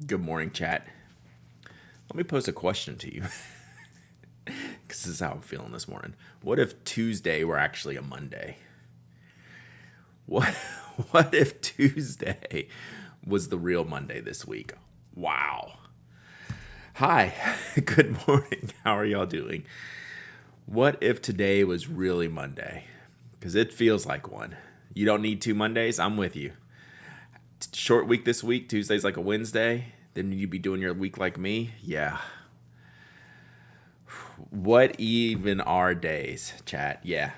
Good morning, chat. Let me pose a question to you because this is how I'm feeling this morning. What if Tuesday were actually a Monday? What what if Tuesday was the real Monday this week? Wow. Hi. Good morning. How are y'all doing? What if today was really Monday? Because it feels like one. You don't need 2 Mondays. I'm with you. Short week this week. Tuesday's like a Wednesday. Then you'd be doing your week like me. Yeah. What even are days, chat? Yeah.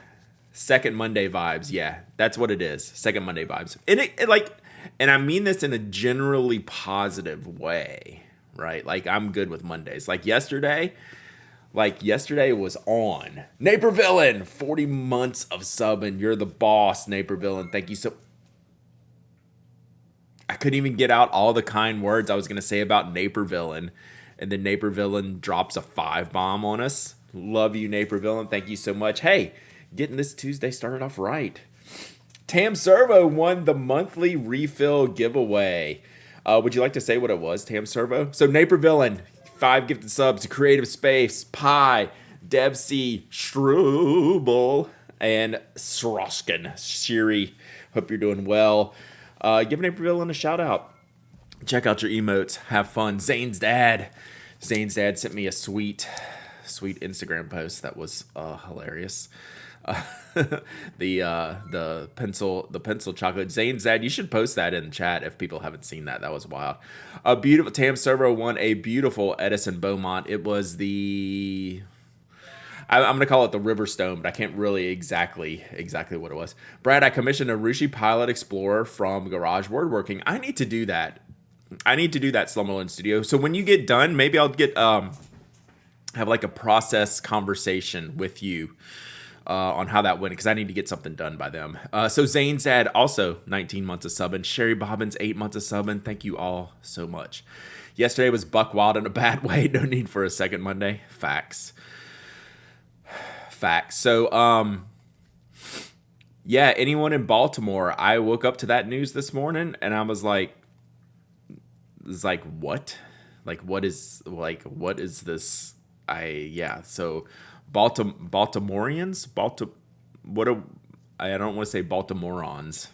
Second Monday vibes. Yeah. That's what it is. Second Monday vibes. And and I mean this in a generally positive way, right? Like I'm good with Mondays. Like yesterday was on. Naperville, 40 months of subbing. You're the boss, Naperville. Thank you so. I couldn't even get out all the kind words I was going to say about Naperville. And then Naperville drops a 5 bomb on us. Love you, Naperville. Thank you so much. Hey, getting this Tuesday started off right. Tam Servo won the monthly refill giveaway. Would you like to say what it was, Tam Servo? So Naperville, 5 gifted subs to Creative Space, Pie, Dev C, Struble, and Sroskin. Shiri, hope you're doing well. Give Naperville a shout out. Check out your emotes. Have fun. Zane's dad sent me a sweet Instagram post that was hilarious. The pencil chocolate. Zane's dad, you should post that in the chat if people haven't seen that. That was wild. A beautiful Tam Servo won a beautiful Edison Beaumont. It was I'm gonna call it the Riverstone, but I can't really exactly what it was. Brad, I commissioned a Rushi Pilot Explorer from Garage Wordworking. I need to do that. Slumberland Studio. So when you get done, maybe I'll get have like a process conversation with you on how that went, because I need to get something done by them. So Zane's dad also 19 months of subbing. Sherry Bobbins 8 months of subbing. Thank you all so much. Yesterday was buck wild in a bad way. No need for a second Monday. Facts. So yeah, anyone in Baltimore, I woke up to that news this morning and I was like, what? What is this? So Baltimoreans, I don't want to say Baltimoreans.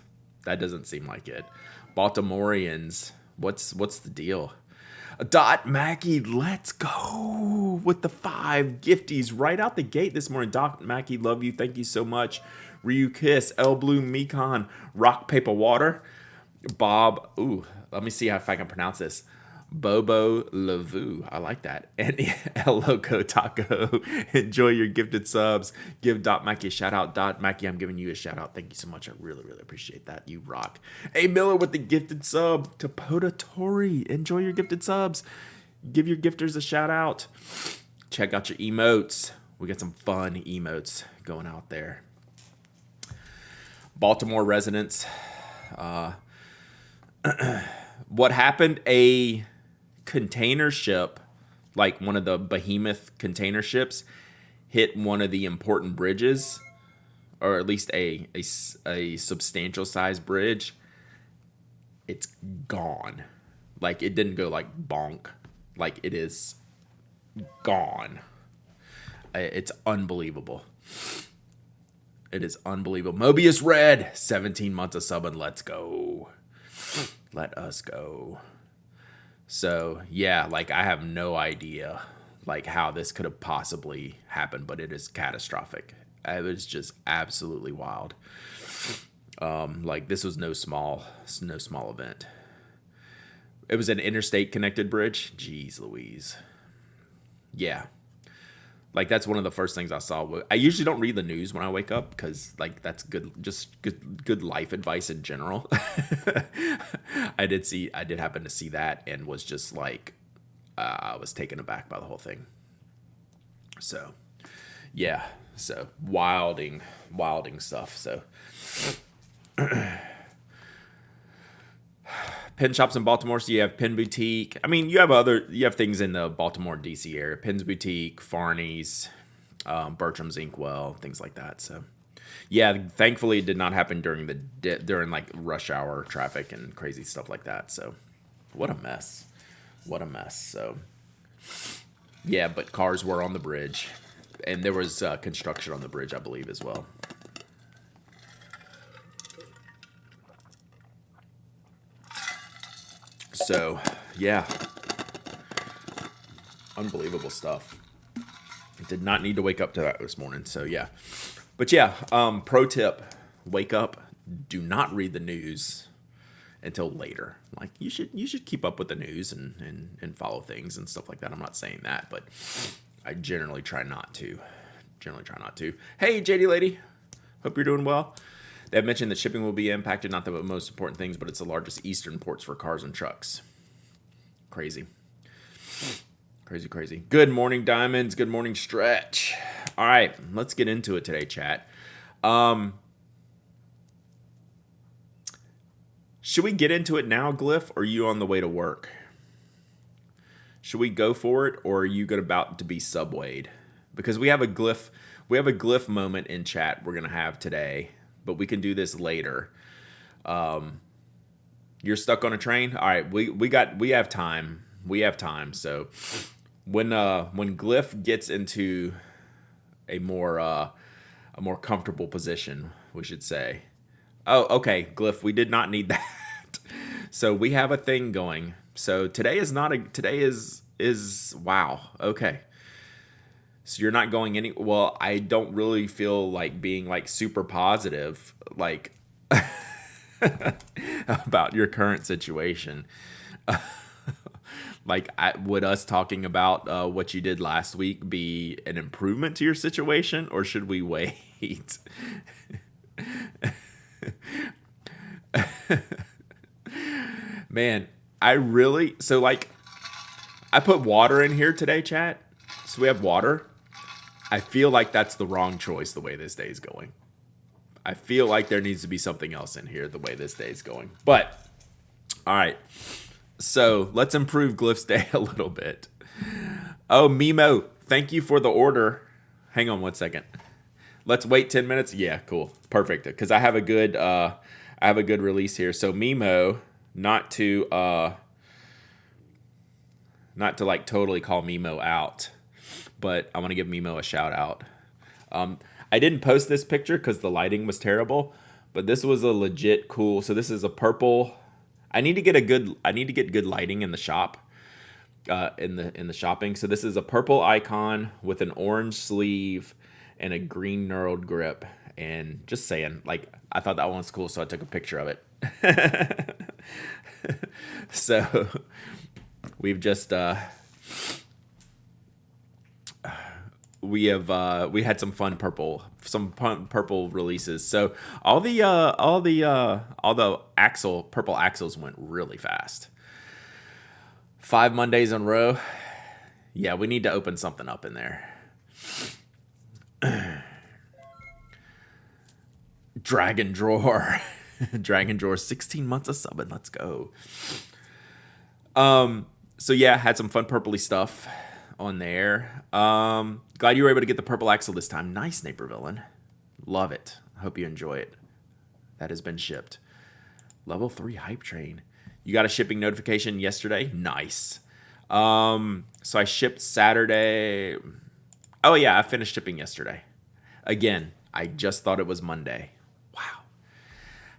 That doesn't seem like it. Baltimoreans, what's the deal? Dot Mackey, let's go with the 5 gifties right out the gate this morning. Dot Mackey, love you. Thank you so much. Ryu Kiss, L Blue Mekon, Rock Paper Water, Bob. Ooh, let me see if I can pronounce this. Bobo Lavu. I like that. And El Loco Taco. Enjoy your gifted subs. Give Dot Mackey a shout out. Dot Mackey, I'm giving you a shout out. Thank you so much. I really, really appreciate that. You rock. A Miller with the gifted sub. To Podatori. Enjoy your gifted subs. Give your gifters a shout out. Check out your emotes. We got some fun emotes going out there. Baltimore residents. What happened? A container ship, like one of the behemoth container ships, hit one of the important bridges, or at least a substantial size bridge. It's gone. Like, it didn't go like bonk. Like, it is gone. It's unbelievable. It is unbelievable. Mobius Red, 17 months of subbing. Let's go. Let us go. So yeah, like I have no idea like how this could have possibly happened, but it is catastrophic. It was just absolutely wild. Like this was no small event. It was an interstate connected bridge. Jeez Louise. Yeah. Like that's one of the first things I saw. I usually don't read the news when I wake up because like that's good life advice in general. I did happen to see that and was just like I was taken aback by the whole thing. So yeah, so wilding stuff. So pen shops in Baltimore. So you have Pen Boutique. I mean, you have things in the Baltimore, DC area. Penn's Boutique, Farney's, Bertram's Inkwell, things like that. So yeah, thankfully it did not happen during like rush hour traffic and crazy stuff like that. So what a mess. What a mess. So, yeah, but cars were on the bridge. And there was construction on the bridge, I believe, as well. So, yeah. Unbelievable stuff. Did not need to wake up to that this morning. So, yeah. But, yeah, pro tip. Wake up. Do not read the news until later. Like you should keep up with the news and follow things and stuff like that. I'm not saying that, but I generally try not to. Hey, JD lady, hope you're doing well. They have mentioned that shipping will be impacted, not the most important things, but it's the largest eastern ports for cars and trucks. Crazy. Good morning, Diamonds. Good morning, Stretch. All right, let's get into it today, chat. Should we get into it now, Glyph, or are you on the way to work? Should we go for it, or are you about to be subwayed? Because we have a Glyph moment in chat we're gonna have today, but we can do this later. You're stuck on a train? All right, we have time. So when Glyph gets into a more comfortable position, we should say. Oh, okay, Glyph, we did not need that. So we have a thing going. So today is wow. Okay. So you're not going well, I don't really feel like being like super positive like about your current situation. Like would us talking about what you did last week be an improvement to your situation, or should we wait? Man, I put water in here today, chat. So we have water. I feel like that's the wrong choice the way this day is going. I feel like there needs to be something else in here the way this day is going. But, all right. So let's improve Glyph's day a little bit. Oh, Mimo, thank you for the order. Hang on one second. Let's wait 10 minutes. Yeah, cool. Perfect. Because I have a good release here. So Mimo, not to like totally call Mimo out, but I want to give Mimo a shout out. I didn't post this picture because the lighting was terrible, but this was a legit cool. So this is a purple. I need to get good lighting in the shop, in the shopping. So this is a purple icon with an orange sleeve and a green knurled grip. And just saying, like, I thought that one was cool, so I took a picture of it. So we've just we had some fun purple releases. So all the purple axles went really fast. 5 Mondays in a row. Yeah, we need to open something up in there. Dragon Drawer. 16 months of subbing. Let's go. So yeah, had some fun purpley stuff on there. Glad you were able to get the purple axle this time. Nice, Naper Villain. Love it. I hope you enjoy it. That has been shipped. Level 3 hype train. You got a shipping notification yesterday? Nice. So I shipped Saturday. Oh yeah, I finished shipping yesterday. Again, I just thought it was Monday. Wow.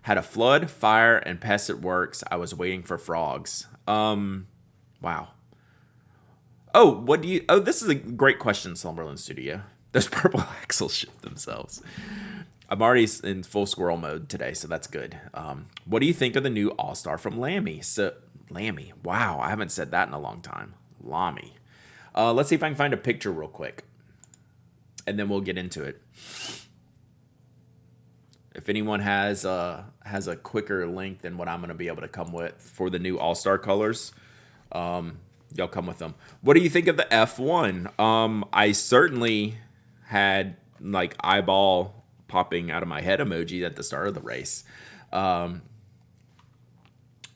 Had a flood, fire, and pest at works. I was waiting for frogs. Wow. This is a great question, Slumberland Studio. Those purple axles ship themselves. I'm already in full squirrel mode today, so that's good. What do you think of the new All-Star from Lammy? Lammy. Wow, I haven't said that in a long time. Lammy. Let's see if I can find a picture real quick, and then we'll get into it. If anyone has a quicker link than what I'm going to be able to come with for the new All-Star colors, y'all come with them. What do you think of the F1? I certainly had like eyeball popping out of my head emoji at the start of the race. Yeah,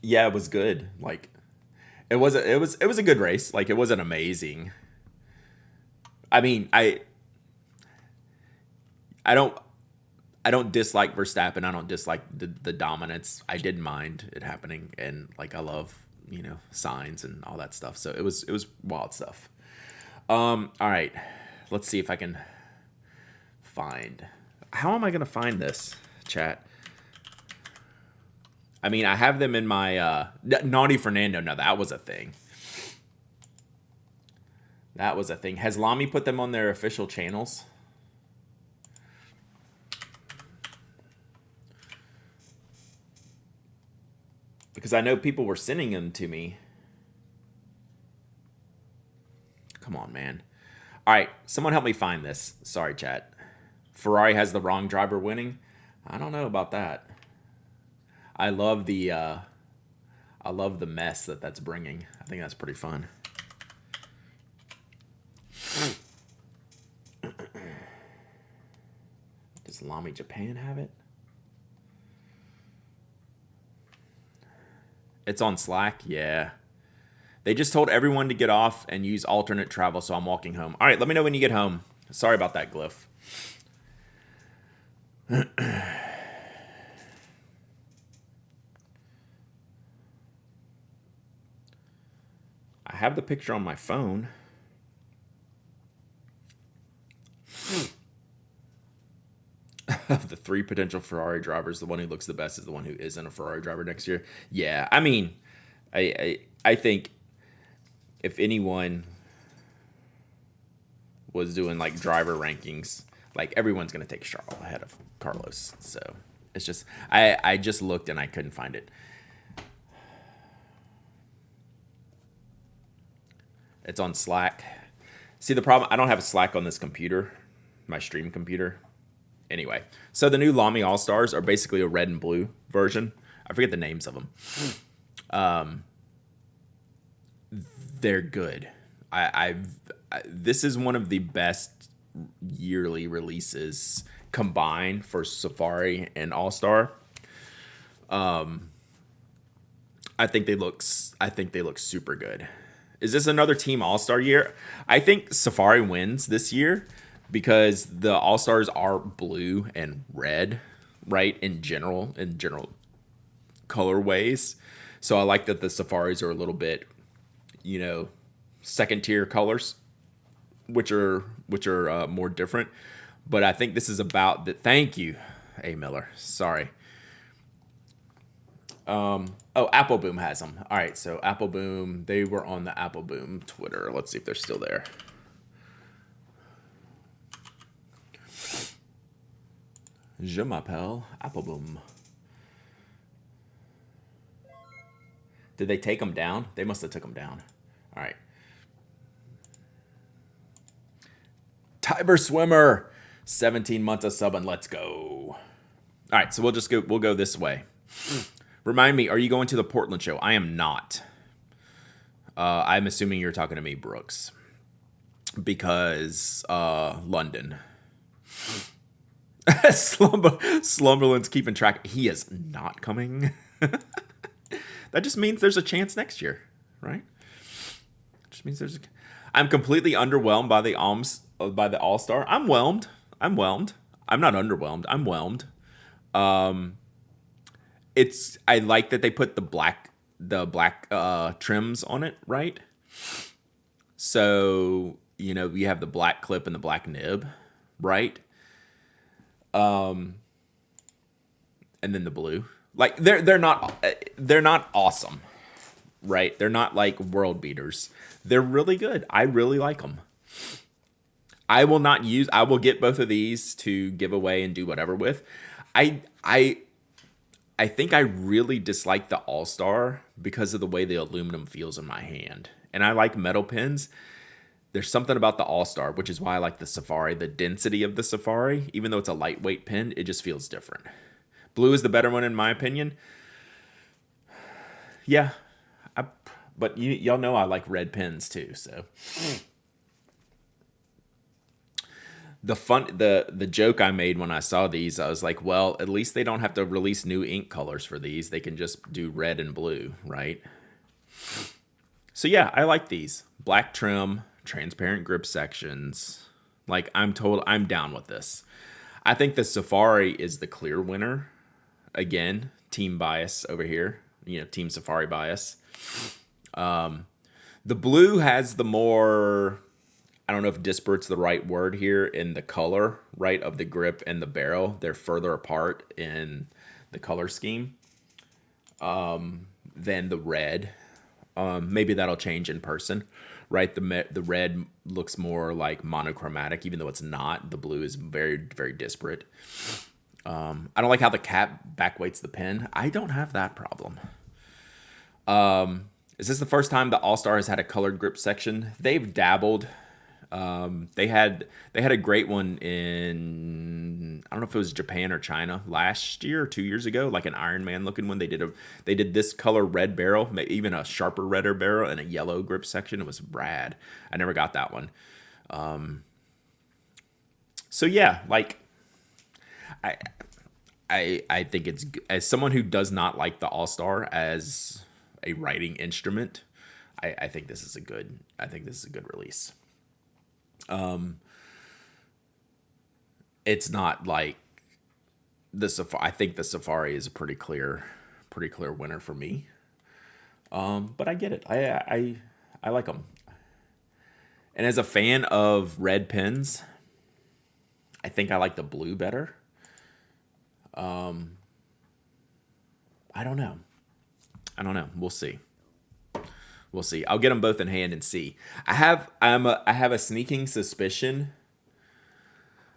it was good. Like it was a good race. Like it wasn't amazing. I mean, I don't dislike Verstappen. I don't dislike the dominance. I didn't mind it happening, and like I love signs and all that stuff. So it was wild stuff. All right, let's see if I can find. How am I gonna find this, chat? I mean, I have them in my Naughty Fernando. No, that was a thing. That was a thing. Has Lamy put them on their official channels? Because I know people were sending them to me. Come on, man. All right, someone help me find this. Sorry, chat. Ferrari has the wrong driver winning. I don't know about that. I love the mess that's bringing. I think that's pretty fun. Does Lamy Japan have it? It's on Slack? Yeah. They just told everyone to get off and use alternate travel, so I'm walking home. All right, let me know when you get home. Sorry about that, Glyph. I have the picture on my phone. Of the 3 potential Ferrari drivers, the one who looks the best is the one who isn't a Ferrari driver next year. Yeah, I mean, I think if anyone was doing like driver rankings, like everyone's gonna take Charles ahead of Carlos. So it's just I just looked and I couldn't find it. It's on Slack. See, the problem, I don't have Slack on this computer, my stream computer. Anyway, so the new Lamy All-Stars are basically a red and blue version. I forget the names of them. They're good. This is one of the best yearly releases combined for Safari and All-Star. I think they look super good. Is this another team All-Star year? I think Safari wins this year because the All-Stars are blue and red, right? In general colorways. So I like that the Safaris are a little bit, second tier colors, which are more different. But I think this is about the. Thank you, A. Miller. Sorry. Apple Boom has them. All right, so Apple Boom, they were on the Apple Boom Twitter. Let's see if they're still there. Je m'appelle Apple Boom. Did they take them down? They must have took them down. All right. Tiber Swimmer, 17 months of subbing. Let's go. All right, so we'll go this way. Remind me, are you going to the Portland show? I am not. I'm assuming you're talking to me, Brooks. Because London. Slumberland's keeping track. He is not coming. That just means there's a chance next year, right? Just means I'm completely underwhelmed by the All-Star. I'm whelmed. I'm not underwhelmed. I'm whelmed. I like that they put the black trims on it, right? So, you have the black clip and the black nib, right? And then the blue. Like they're not awesome, right? They're not like world beaters. They're really good. I really like them. I will get both of these to give away and do whatever with. I think I really dislike the All-Star because of the way the aluminum feels in my hand. And I like metal pens. There's something about the All-Star, which is why I like the Safari. The density of the Safari, even though it's a lightweight pen, it just feels different. Blue is the better one in my opinion. Yeah. But y'all know I like red pens too, so... The joke I made when I saw these, I was like, well, at least they don't have to release new ink colors for these. They can just do red and blue, right? So yeah, I like these. Black trim, transparent grip sections. Like I'm down with this. I think the Safari is the clear winner. Again, team bias over here. Team Safari bias. The blue has the more, I don't know if disparate's the right word here, in the color, right, of the grip and the barrel. They're further apart in the color scheme than the red. Maybe that'll change in person, right? The red looks more like monochromatic, even though it's not. The blue is very, very disparate. I don't like how the cap backweights the pen. I don't have that problem. Is this the first time the All-Star has had a colored grip section? They've dabbled. They had a great one in, I don't know if it was Japan or China last year or 2 years ago, like an Iron Man looking one. They did this color red barrel, even a sharper redder barrel, and a yellow grip section. It was rad. I never got that one. So yeah, like I think it's, as someone who does not like the All-Star as a writing instrument, I think this is a good release. It's not like the Safari. I think the Safari is a pretty clear winner for me. But I get it. I like them. And as a fan of red pens, I think I like the blue better. I don't know. We'll see. I'll get them both in hand and see. I have a sneaking suspicion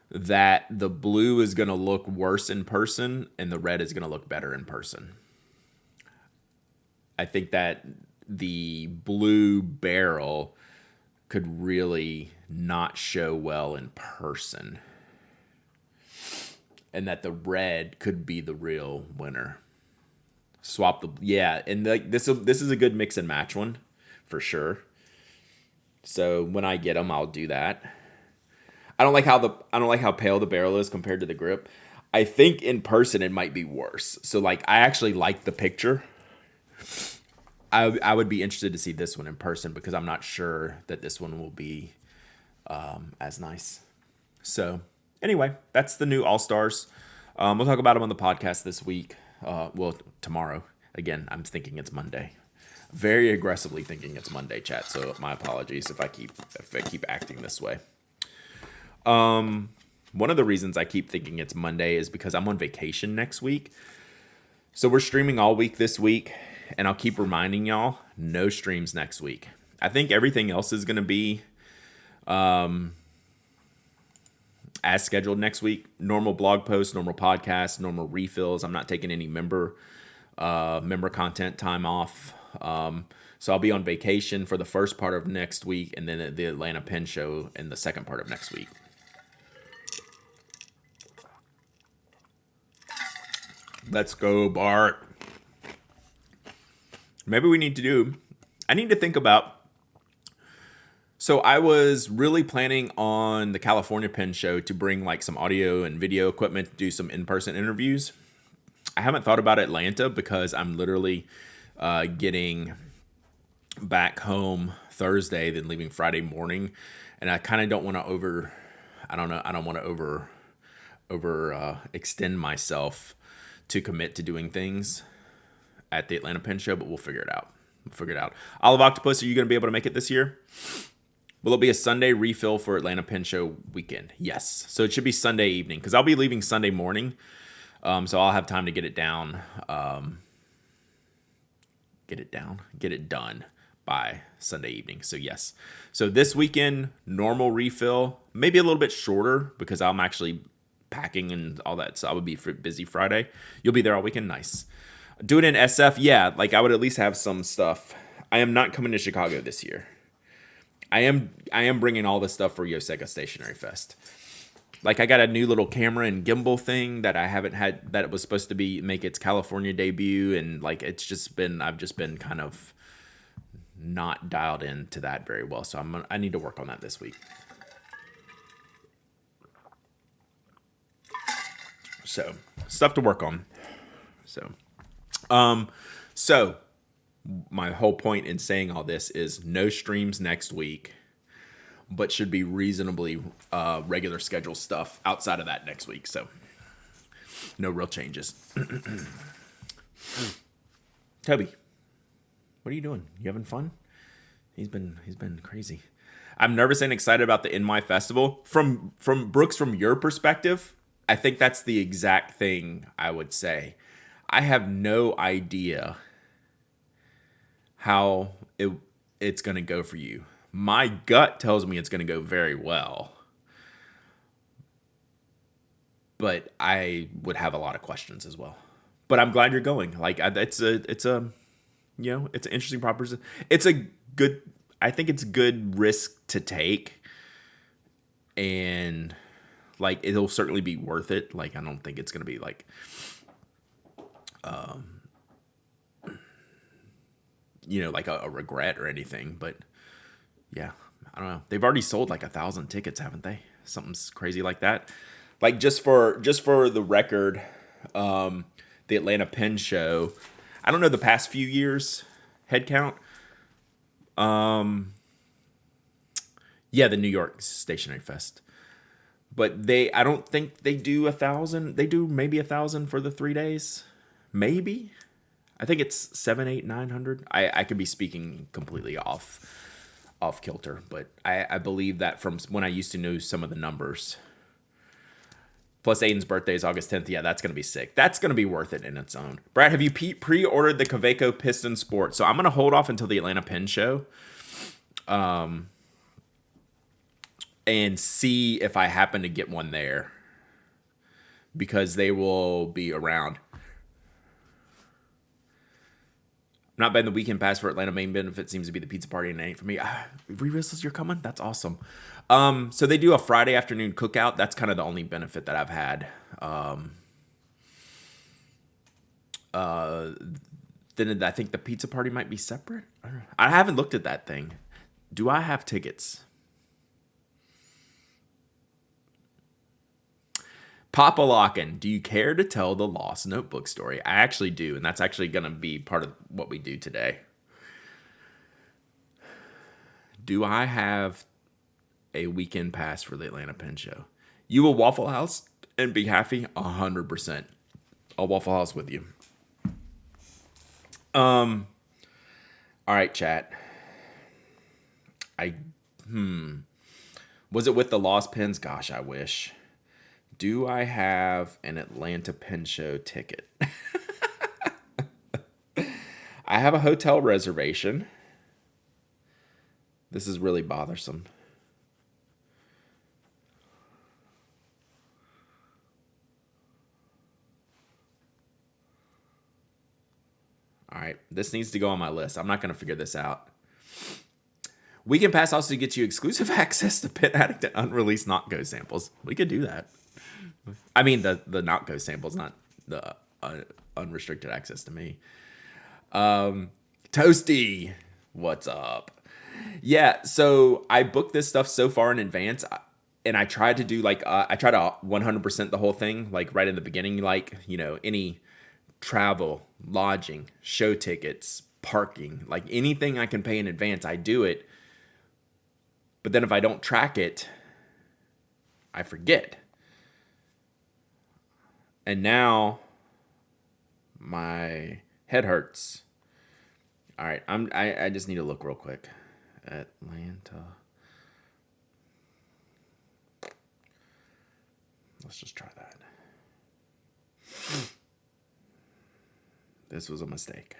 that the blue is going to look worse in person and the red is going to look better in person. I think that the blue barrel could really not show well in person, and that the red could be the real winner. Swap and this is a good mix and match one for sure. So when I get them, I'll do that. I don't like how pale the barrel is compared to the grip. I think in person it might be worse. So like, I actually like the picture. I would be interested to see this one in person, because I'm not sure that this one will be as nice. So anyway, that's the new All-Stars. We'll talk about them on the podcast this week. Tomorrow. Again, I'm thinking it's Monday. Very aggressively thinking it's Monday, chat. So my apologies if I keep acting this way. One of the reasons I keep thinking it's Monday is because I'm on vacation next week. So we're streaming all week this week, and I'll keep reminding y'all, no streams next week. I think everything else is going to be as scheduled next week. Normal blog posts, normal podcasts, normal refills. I'm not taking any member content time off. So I'll be on vacation for the first part of next week, and then at the Atlanta Pen Show in the second part of next week. Let's go, Bart. Maybe I need to think about. So I was really planning on the California Pen Show to bring like some audio and video equipment to do some in-person interviews. I haven't thought about Atlanta because I'm literally getting back home Thursday, then leaving Friday morning, and I kind of don't want to I don't want to extend myself to commit to doing things at the Atlanta Pen Show, but we'll figure it out. Olive Octopus, are you going to be able to make it this year? Will it be a Sunday refill for Atlanta Pen Show weekend? Yes. So it should be Sunday evening, because I'll be leaving Sunday morning. So I'll have time to get it down. Get it done by Sunday evening. So yes. So this weekend, normal refill, maybe a little bit shorter because I'm actually packing and all that. So I would be busy Friday. You'll be there all weekend. Nice. Do it in SF. Yeah. Like I would at least have some stuff. I am not coming to Chicago this year. I am bringing all the stuff for Yoseka Stationery Fest. Like I got a new little camera and gimbal thing that I haven't had, that it was supposed to make its California debut, and like I've just been kind of not dialed into that very well. So I need to work on that this week. So stuff to work on. So my whole point in saying all this is no streams next week, but should be reasonably regular schedule stuff outside of that next week. So no real changes. Toby, what are you doing? You having fun? He's been crazy. I'm nervous and excited about the NY Festival. From Brooks, from your perspective, I think that's the exact thing I would say. I have no idea how it's going to go for you. My gut tells me it's going to go very well. But I would have a lot of questions as well. But I'm glad you're going. Like it's a it's an interesting proposition. It's a good. I think it's a good risk to take, and like it'll certainly be worth it. Like I don't think it's gonna be like, like a regret or anything. But yeah, I don't know. They've already sold like 1,000 tickets, haven't they? Something's crazy like that. Like just for the record, the Atlanta Pen Show. I don't know the past few years head count. Yeah, the New York Stationery Fest. But I don't think they do 1,000. They do maybe 1,000 for the 3 days. Maybe. I think it's 7, 8, 900. I could be speaking completely off kilter, but I believe that from when I used to know some of the numbers. Plus Aiden's birthday is August 10th. Yeah, that's going to be sick. That's going to be worth it in its own. Brad, have you pre-ordered the Kaweco Piston Sport? So I'm going to hold off until the Atlanta Pen Show. And see if I happen to get one there. Because they will be around. I'm not betting the weekend pass for Atlanta. Main benefit seems to be the pizza party, and it ain't for me. Re-whistles, you're coming? That's awesome. So they do a Friday afternoon cookout. That's kind of the only benefit that I've had. Then I think the pizza party might be separate. I haven't looked at that thing. Do I have tickets? Papa Locken, do you care to tell the lost notebook story? I actually do, and that's actually going to be part of what we do today. Do I have a weekend pass for the Atlanta Pen Show? You will Waffle House and be happy? 100%. I'll Waffle House with you. All right, chat. Was it with the lost pens? Gosh, I wish. Do I have an Atlanta Pen Show ticket? I have a hotel reservation. This is really bothersome. All right, this needs to go on my list. I'm not going to figure this out. Weekend Pass also gets you exclusive access to Pit Addict and unreleased Not Go samples. We could do that. I mean, the Not Go samples, not the unrestricted access to me. Toasty, what's up? Yeah, so I booked this stuff so far in advance, and I tried to do I tried to 100% the whole thing, like right in the beginning, any travel, lodging, show tickets, parking, like anything I can pay in advance, I do it. But then if I don't track it, I forget. And now my head hurts. All right, I just need to look real quick. Atlanta. Let's just try that. This was a mistake.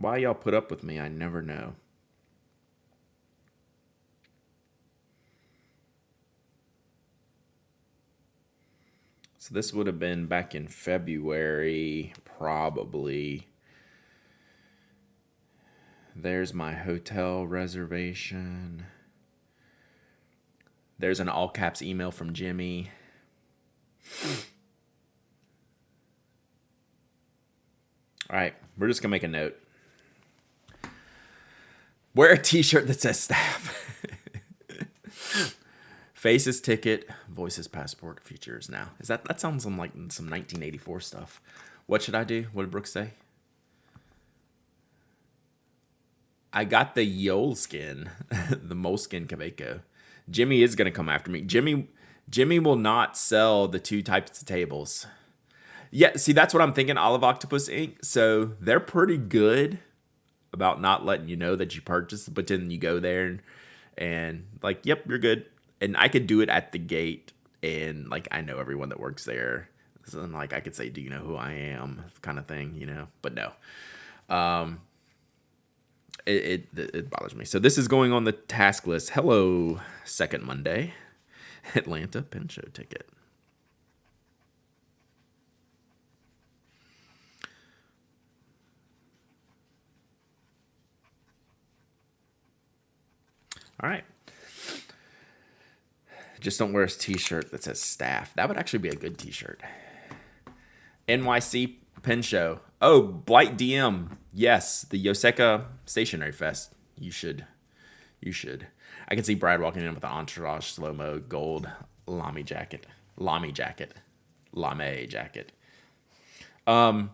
Why y'all put up with me, I never know. So this would have been back in February, probably. There's my hotel reservation. There's an all caps email from Jimmy. All right, we're just going to make a note. Wear a t-shirt that says staff. Faces ticket, voices passport, futures now. That sounds like some 1984 stuff. What should I do? What did Brooks say? I got the Yoleskin, the Moleskin Kaweco. Jimmy is gonna come after me. Jimmy will not sell the two types of tables. Yeah, see, that's what I'm thinking. Olive Octopus Inc. So they're pretty good about not letting you know that you purchased, but then you go there and like, yep, you're good. And I could do it at the gate, and like I know everyone that works there. So I'm like, I could say, do you know who I am, kind of thing, you know? But no, it bothers me. So this is going on the task list. Hello, second Monday, Atlanta Pen Show ticket. All right. Just don't wear a t-shirt that says staff. That would actually be a good t-shirt. NYC Pen Show. Oh, Blight DM. Yes, the Yoseka Stationery Fest. You should. I can see Brad walking in with an entourage slow-mo gold lame jacket. Lame jacket. Pen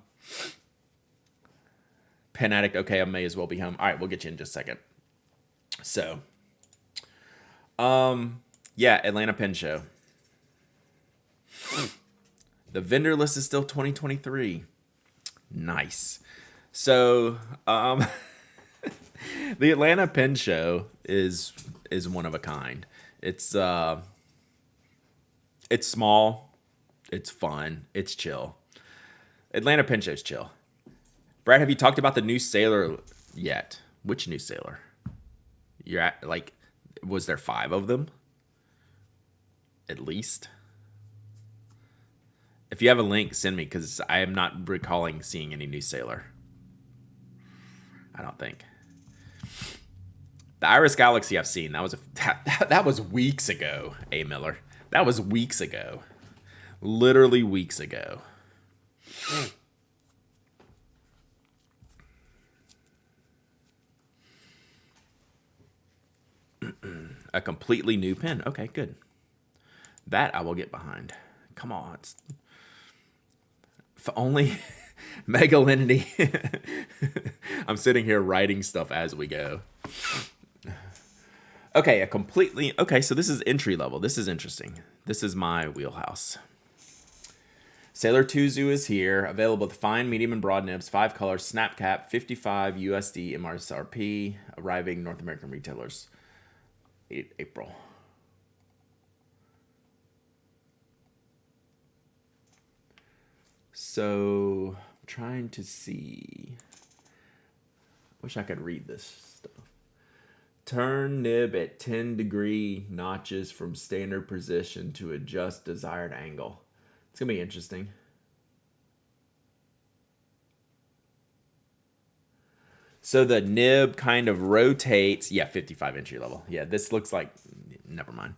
Addict. Okay, I may as well be home. All right, we'll get you in just a second. So, yeah, Atlanta Pen Show. The vendor list is still 2023. Nice. So, the Atlanta Pen Show is one of a kind. It's small, it's fun, it's chill. Atlanta Pen Show's chill. Brad, have you talked about the new Sailor yet? Which new Sailor? You're at, like, was there 5 of them? At least. If you have a link, send me, because I am not recalling seeing any new Sailor. I don't think. The Iris Galaxy I've seen. That was weeks ago, A. Miller. That was weeks ago. Literally weeks ago. A completely new pen. Okay, good. That I will get behind. Come on. If only Megalinity. I'm sitting here writing stuff as we go. Okay, okay, so this is entry level. This is interesting. This is my wheelhouse. Sailor Tuzu is here, available with fine, medium, and broad nibs, 5 colors, snap cap, 55 USD MSRP, arriving North American retailers, April. So, I'm trying to see. Wish I could read this stuff. Turn nib at 10-degree notches from standard position to adjust desired angle. It's going to be interesting. So the nib kind of rotates. Yeah, 55 entry level. Yeah, this looks like... Never mind.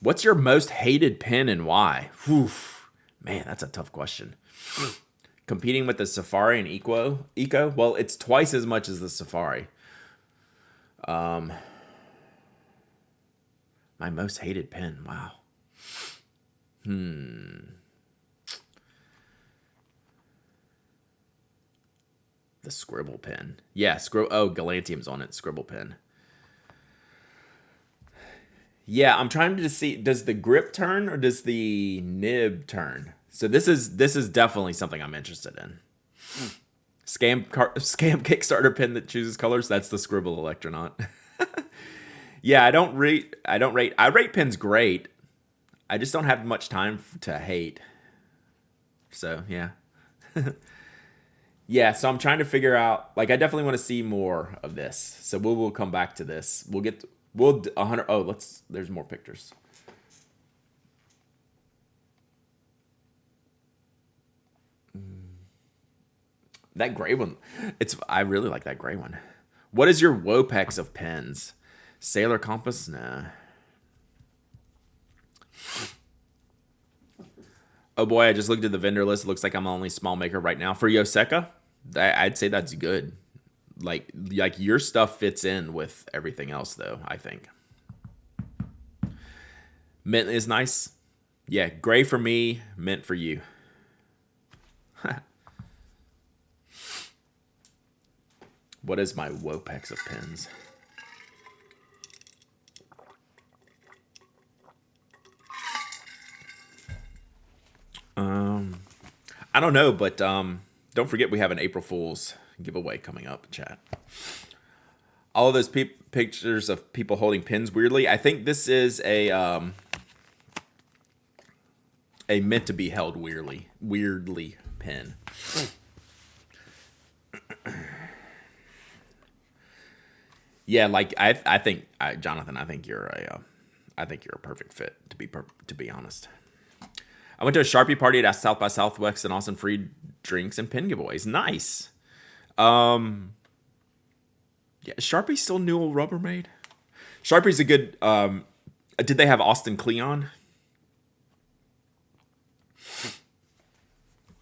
What's your most hated pen and why? Whew. Man, that's a tough question. Competing with the Safari and Eco? Well, it's twice as much as the Safari. My most hated pen. Wow. The scribble pen. Yeah, Galantium's on it. Scribble pen. Yeah, I'm trying to see, does the grip turn or does the nib turn? So this is definitely something I'm interested in. Scam Kickstarter pen that chooses colors. That's the Scribble Electronaut. Yeah, I rate pens great. I just don't have much time to hate. So yeah. Yeah, so I'm trying to figure out, like, I definitely want to see more of this. So we'll come back to this. We'll 100. Oh, there's more pictures. That gray one, I really like that gray one. What is your Wopex of pens? Sailor Compass? Nah. Oh boy, I just looked at the vendor list. It looks like I'm the only small maker right now. For Yoseka, I'd say that's good. Like your stuff fits in with everything else, though, I think. Mint is nice. Yeah, gray for me, mint for you. What is my Wopex of pens? I don't know, but don't forget we have an April Fool's giveaway coming up, chat. All of those pictures of people holding pens weirdly. I think this is a meant to be held weirdly pen. Yeah, like I think Jonathan, I think you're a perfect fit to be honest. I went to a Sharpie party at South by Southwest and Austin, free drinks and pen giveaways. Nice. Yeah, Sharpie's still Newell Rubbermaid. Sharpie's a good. Did they have Austin Kleon?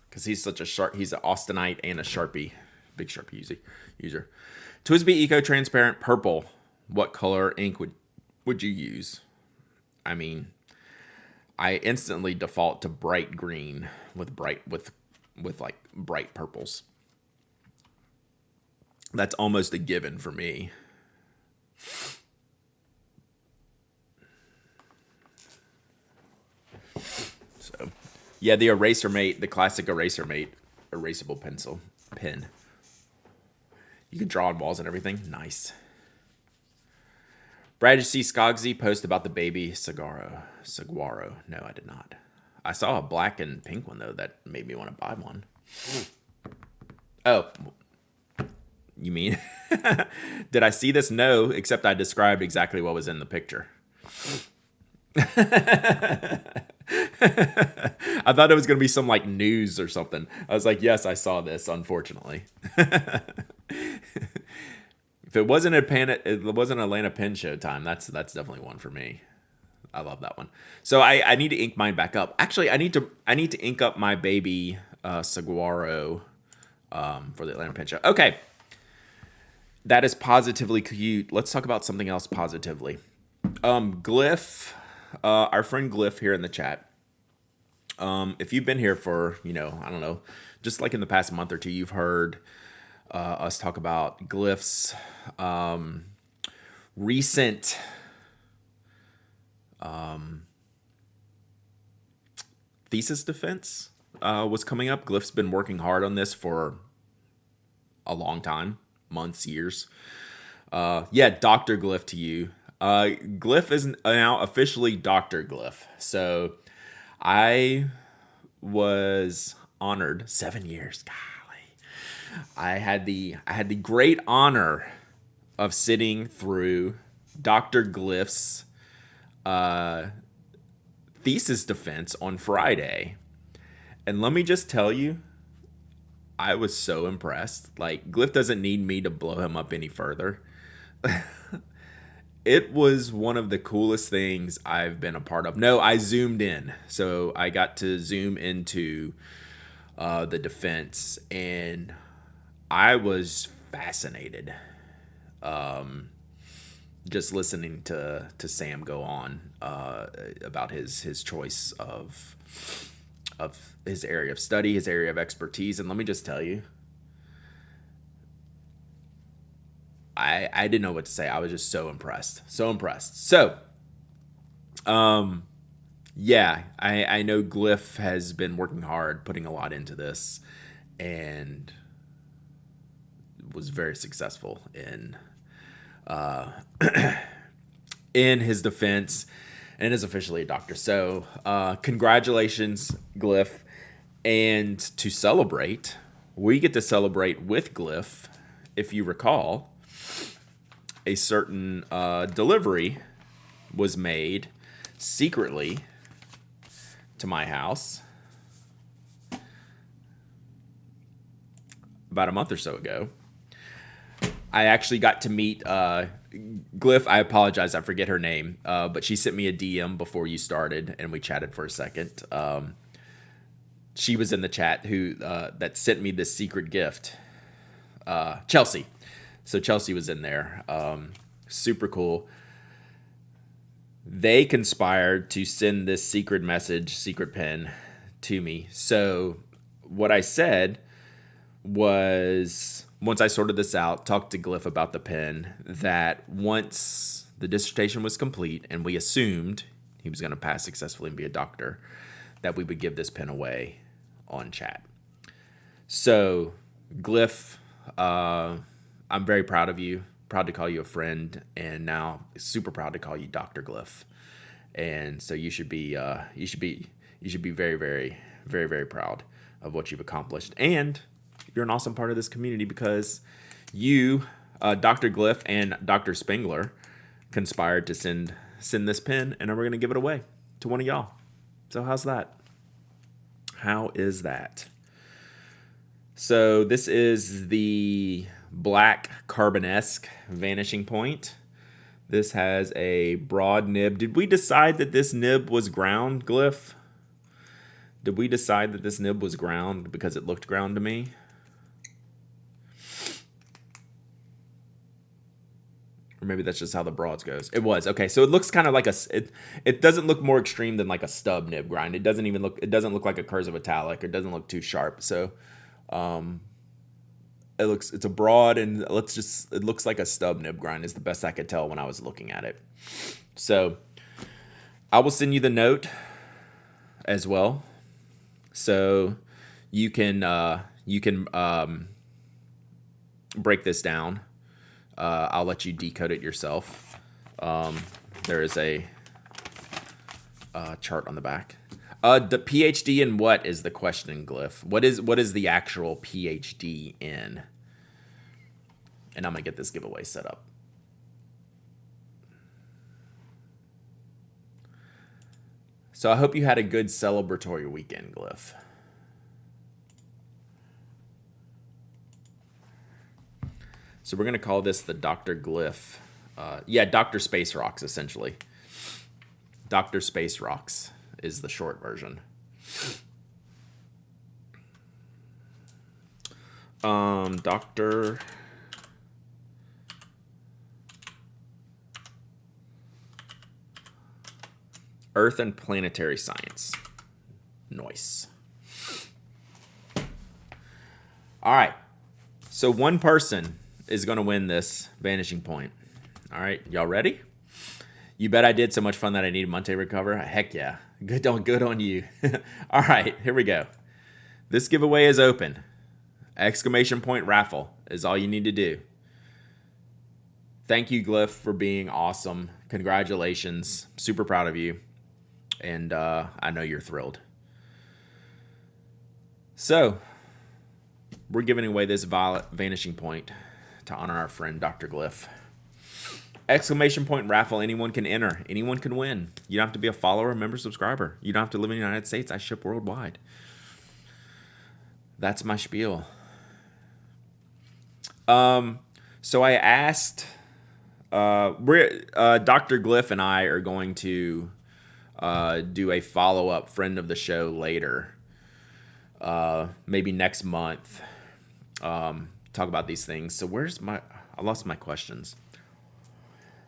Because he's such a he's an Austinite and a Sharpie, big Sharpie user. Twisby Eco Transparent Purple. What color ink would you use? I mean, I instantly default to bright green with like bright purples. That's almost a given for me. So, yeah, the Eraser Mate, the classic Eraser Mate erasable pen. You can draw on walls and everything. Nice. Brad C. Skogsy post about the baby Saguaro. No, I did not. I saw a black and pink one, though, that made me want to buy one. Oh. You mean? Did I see this? No, except I described exactly what was in the picture. I thought it was going to be some like news or something. I was like, yes, I saw this, unfortunately. If it wasn't Atlanta Pen Show time, that's definitely one for me. I love that one. So I need to ink mine back up. Actually, I need to ink up my baby Saguaro for the Atlanta Pen Show. Okay. That is positively cute. Let's talk about something else positively. Glyph, our friend Glyph here in the chat. If you've been here for, I don't know, just like in the past month or two, you've heard us talk about Glyph's recent thesis defense was coming up. Glyph's been working hard on this for a long time. Months, years. Dr. Glyph to you. Glyph is now officially Dr. Glyph. So I was honored 7 years. Golly. I had the great honor of sitting through Dr. Glyph's thesis defense on Friday. And let me just tell you, I was so impressed. Like, Glyph doesn't need me to blow him up any further. It was one of the coolest things I've been a part of. No, I zoomed in. So I got to zoom into the defense, and I was fascinated just listening to Sam go on about his choice of his area of study, his area of expertise. And let me just tell you, I didn't know what to say. I was just so impressed. So, yeah, I know Glyph has been working hard, putting a lot into this, and was very successful in his defense, and is officially a doctor. So, congratulations, Glyph. And to celebrate, we get to celebrate with Glyph. If you recall, a certain delivery was made secretly to my house about a month or so ago. I actually got to meet Glyph. I apologize, I forget her name, but she sent me a DM before you started, and we chatted for a second. She was in the chat who that sent me this secret gift. Chelsea. So Chelsea was in there. Super cool. They conspired to send this secret message, secret pen, to me. So what I said was, once I sorted this out, talked to Glyph about the pen, that once the dissertation was complete and we assumed he was going to pass successfully and be a doctor, that we would give this pen away on chat. So, Glyph, I'm very proud of you. Proud to call you a friend, and now super proud to call you Dr. Glyph. And so you should be very, very, very, very proud of what you've accomplished. And you're an awesome part of this community because you, Dr. Glyph and Dr. Spengler, conspired to send this pen, and we're going to give it away to one of y'all. So how's that? How is that? So this is the black Carbonesque Vanishing Point. This has a broad nib. Did we decide that this nib was ground, Glyph? Did we decide that this nib was ground because it looked ground to me? Or maybe that's just how the broads goes. It was. Okay, so it looks kind of like it doesn't look more extreme than like a stub nib grind. It doesn't look like a cursive italic. It doesn't look too sharp. So it's a broad, and it looks like a stub nib grind is the best I could tell when I was looking at it. So I will send you the note as well. So you can break this down. I'll let you decode it yourself. There is a chart on the back. The PhD in what is the question, Glyph? What is the actual PhD in? And I'm gonna get this giveaway set up. So I hope you had a good celebratory weekend, Glyph. So we're going to call this the Dr. Glyph. Dr. Space Rocks, essentially. Dr. Space Rocks is the short version. Dr. Earth and Planetary Science. Nice. All right. So one person is going to win this Vanishing Point. All right. Y'all ready? You bet I did. So much fun that I needed Monte recover. Heck yeah. Good on you. All right. Here we go. This giveaway is open. Exclamation point raffle is all you need to do. Thank you, Glyph, for being awesome. Congratulations. Super proud of you. And I know you're thrilled. So, we're giving away this Vanishing Point to honor our friend, Dr. Glyph. Exclamation point raffle. Anyone can enter. Anyone can win. You don't have to be a follower, member, subscriber. You don't have to live in the United States. I ship worldwide. That's my spiel. So I asked, Dr. Glyph and I are going to do a follow-up friend of the show later, maybe next month, talk about these things. So I lost my questions.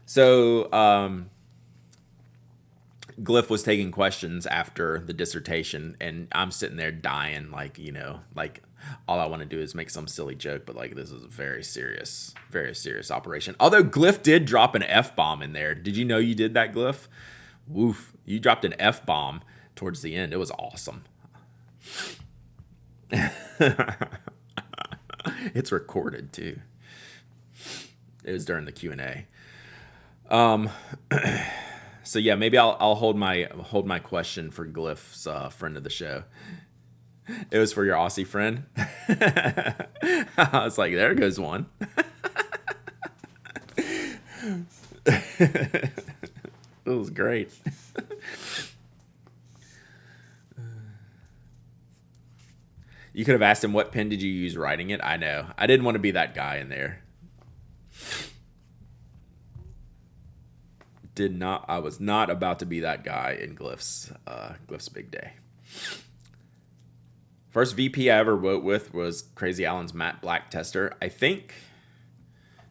So Glyph was taking questions after the dissertation, and I'm sitting there dying, like all I want to do is make some silly joke, but like this is a very serious operation. Although Glyph did drop an F-bomb in there. Did you know you did that, Glyph? Woof. You dropped an F-bomb towards the end. It was awesome. It's recorded too. It was during the Q&A. So yeah, maybe I'll hold my question for Glyph's friend of the show. It was for your Aussie friend. I was like, there goes one. It was great. You could have asked him, what pen did you use writing it? I know. I didn't want to be that guy in there. I was not about to be that guy in Glyph's big day. First VP I ever wrote with was Crazy Alan's matte black tester. I think,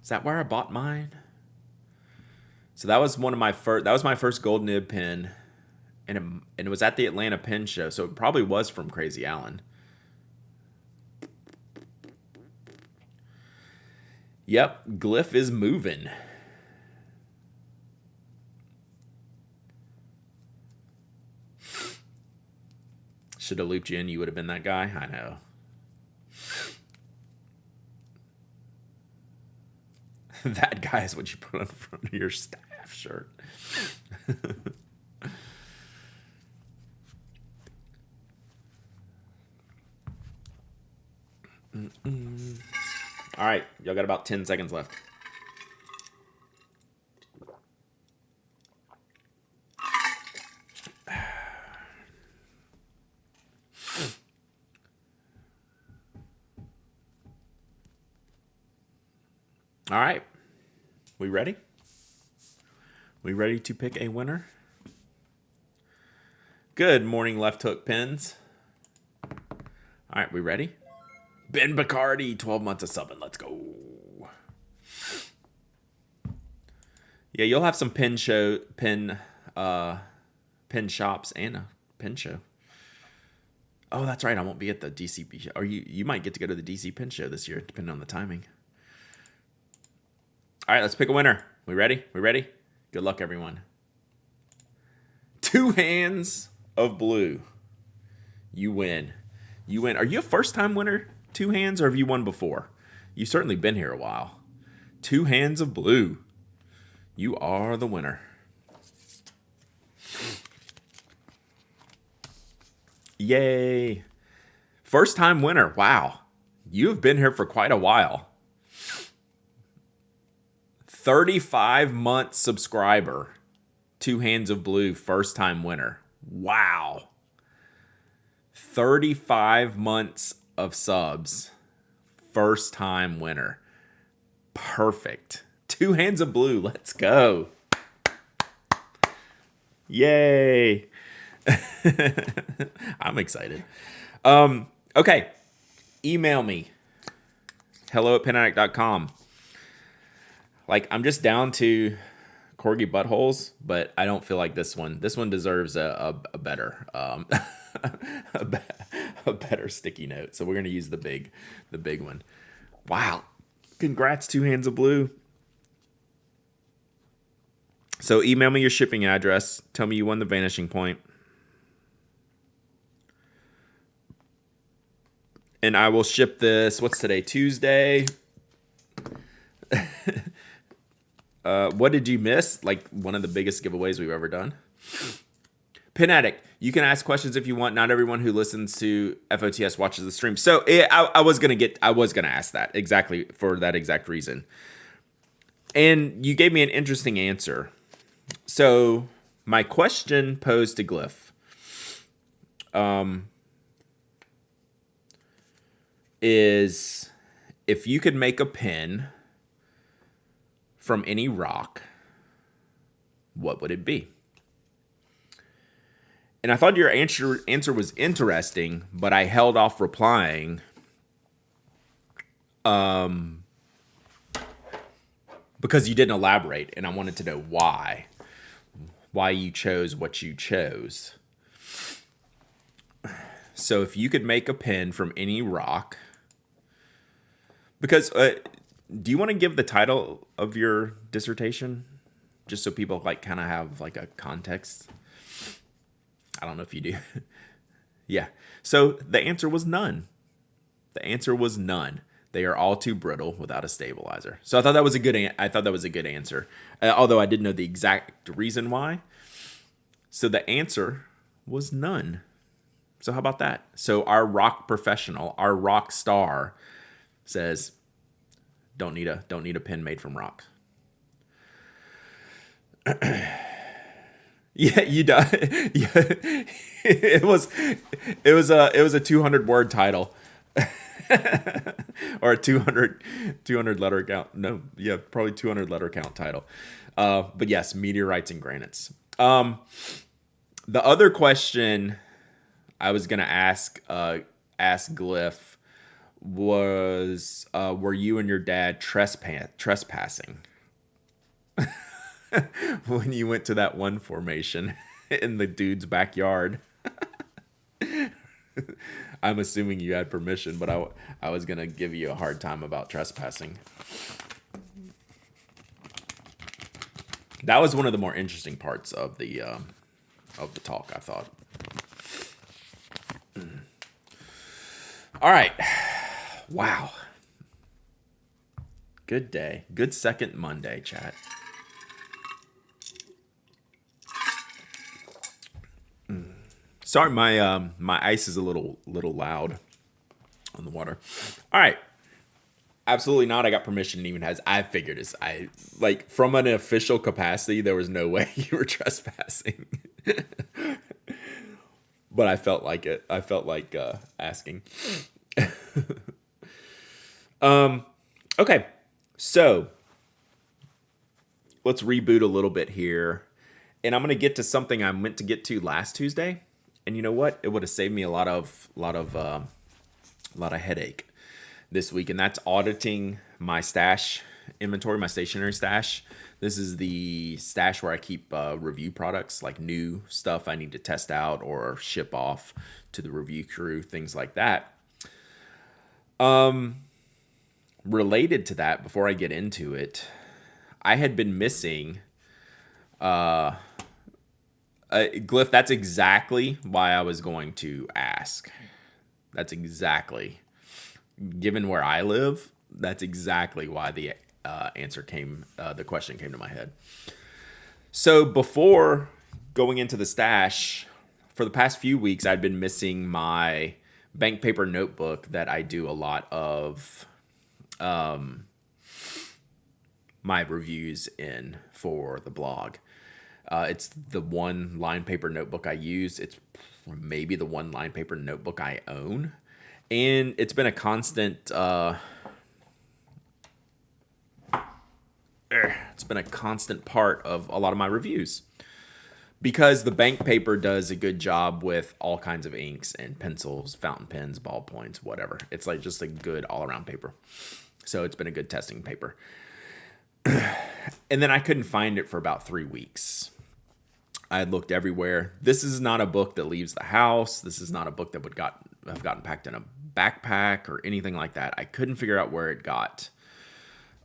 is that where I bought mine? So that was my first gold nib pen, and it was at the Atlanta Pen Show, so it probably was from Crazy Alan. Yep, Glyph is moving. Should have looped you in. You would have been that guy. I know. That guy is what you put on front of your staff shirt. All right, y'all got about 10 seconds left. All right, we ready? We ready to pick a winner? Good morning, left hook pins. All right, we ready? Ben Bacardi, 12 months of subbing. Let's go. Yeah, you'll have some pin shops and a pin show. Oh, that's right. I won't be at the DCP show. Or you might get to go to the DC pin show this year, depending on the timing. All right, let's pick a winner. We ready? We ready? Good luck, everyone. 2 hands of blue. You win. You win. Are you a first-time winner? 2 hands, or have you won before? You've certainly been here a while. 2 hands of blue. You are the winner. Yay. First-time winner. Wow. You have been here for quite a while. 35-month subscriber. 2 hands of blue. First-time winner. Wow. 35 months of subs. First time winner. Perfect. 2 hands of blue. Let's go. Yay. I'm excited. Okay. Email me. hello@penaddict.com. Like, I'm just down to corgi buttholes, but I don't feel like this one deserves a better a better sticky note. So we're going to use the big one. Wow. Congrats, 2 hands of blue. So email me your shipping address. Tell me you won the vanishing point. And I will ship this. What's today? Tuesday. What did you miss? Like one of the biggest giveaways we've ever done. Pin Addict, you can ask questions if you want. Not everyone who listens to FOTS watches the stream. So I was gonna ask that exactly for that exact reason. And you gave me an interesting answer. So my question posed to Glyph is, if you could make a pin from any rock, what would it be? And I thought your answer was interesting, but I held off replying because you didn't elaborate, and I wanted to know why you chose what you chose. So if you could make a pin from any rock, because do you want to give the title of your dissertation just so people like kind of have like a context? I don't know if you do. Yeah. So the answer was none. The answer was none. They are all too brittle without a stabilizer. So I thought that was a good answer. Although I didn't know the exact reason why. So the answer was none. So how about that? So our rock professional, our rock star says, don't need a pin made from rock. Yeah, you die. Yeah. It was a 200 word title. Or a 200 letter count. No, yeah, probably 200 letter count title. But yes, meteorites and granites. The other question I was gonna ask Glyph was, were you and your dad trespassing when you went to that one formation in the dude's backyard? I'm assuming you had permission, but I was gonna give you a hard time about trespassing. that was one of the more interesting parts of the talk, I thought. All right. Wow. Good day. Good second Monday, chat. Sorry, my ice is a little loud on the water. All right. Absolutely not. I got permission. Even has I figured this. I like from an official capacity, there was no way you were trespassing. But I felt like it. I felt like asking. Okay. So let's reboot a little bit here. And I'm going to get to something I meant to get to last Tuesday. And you know what? It would have saved me a lot of headache this week. And that's auditing my stash inventory, my stationery stash. This is the stash where I keep review products, like new stuff I need to test out or ship off to the review crew, things like that. Related to that, before I get into it, I had been missing Glyph. That's exactly why I was going to ask. That's exactly, given where I live, that's exactly why the the question came to my head. So before going into the stash, for the past few weeks, I'd been missing my bank paper notebook that I do a lot of my reviews in for the blog. It's the one line paper notebook I use. It's maybe the one line paper notebook I own. And it's been a constant part of a lot of my reviews. Because the bank paper does a good job with all kinds of inks and pencils, fountain pens, ballpoints, whatever. It's like just a good all-around paper. So it's been a good testing paper. And then I couldn't find it for about 3 weeks. I had looked everywhere. This is not a book that leaves the house. This is not a book that would have gotten packed in a backpack or anything like that. I couldn't figure out where it got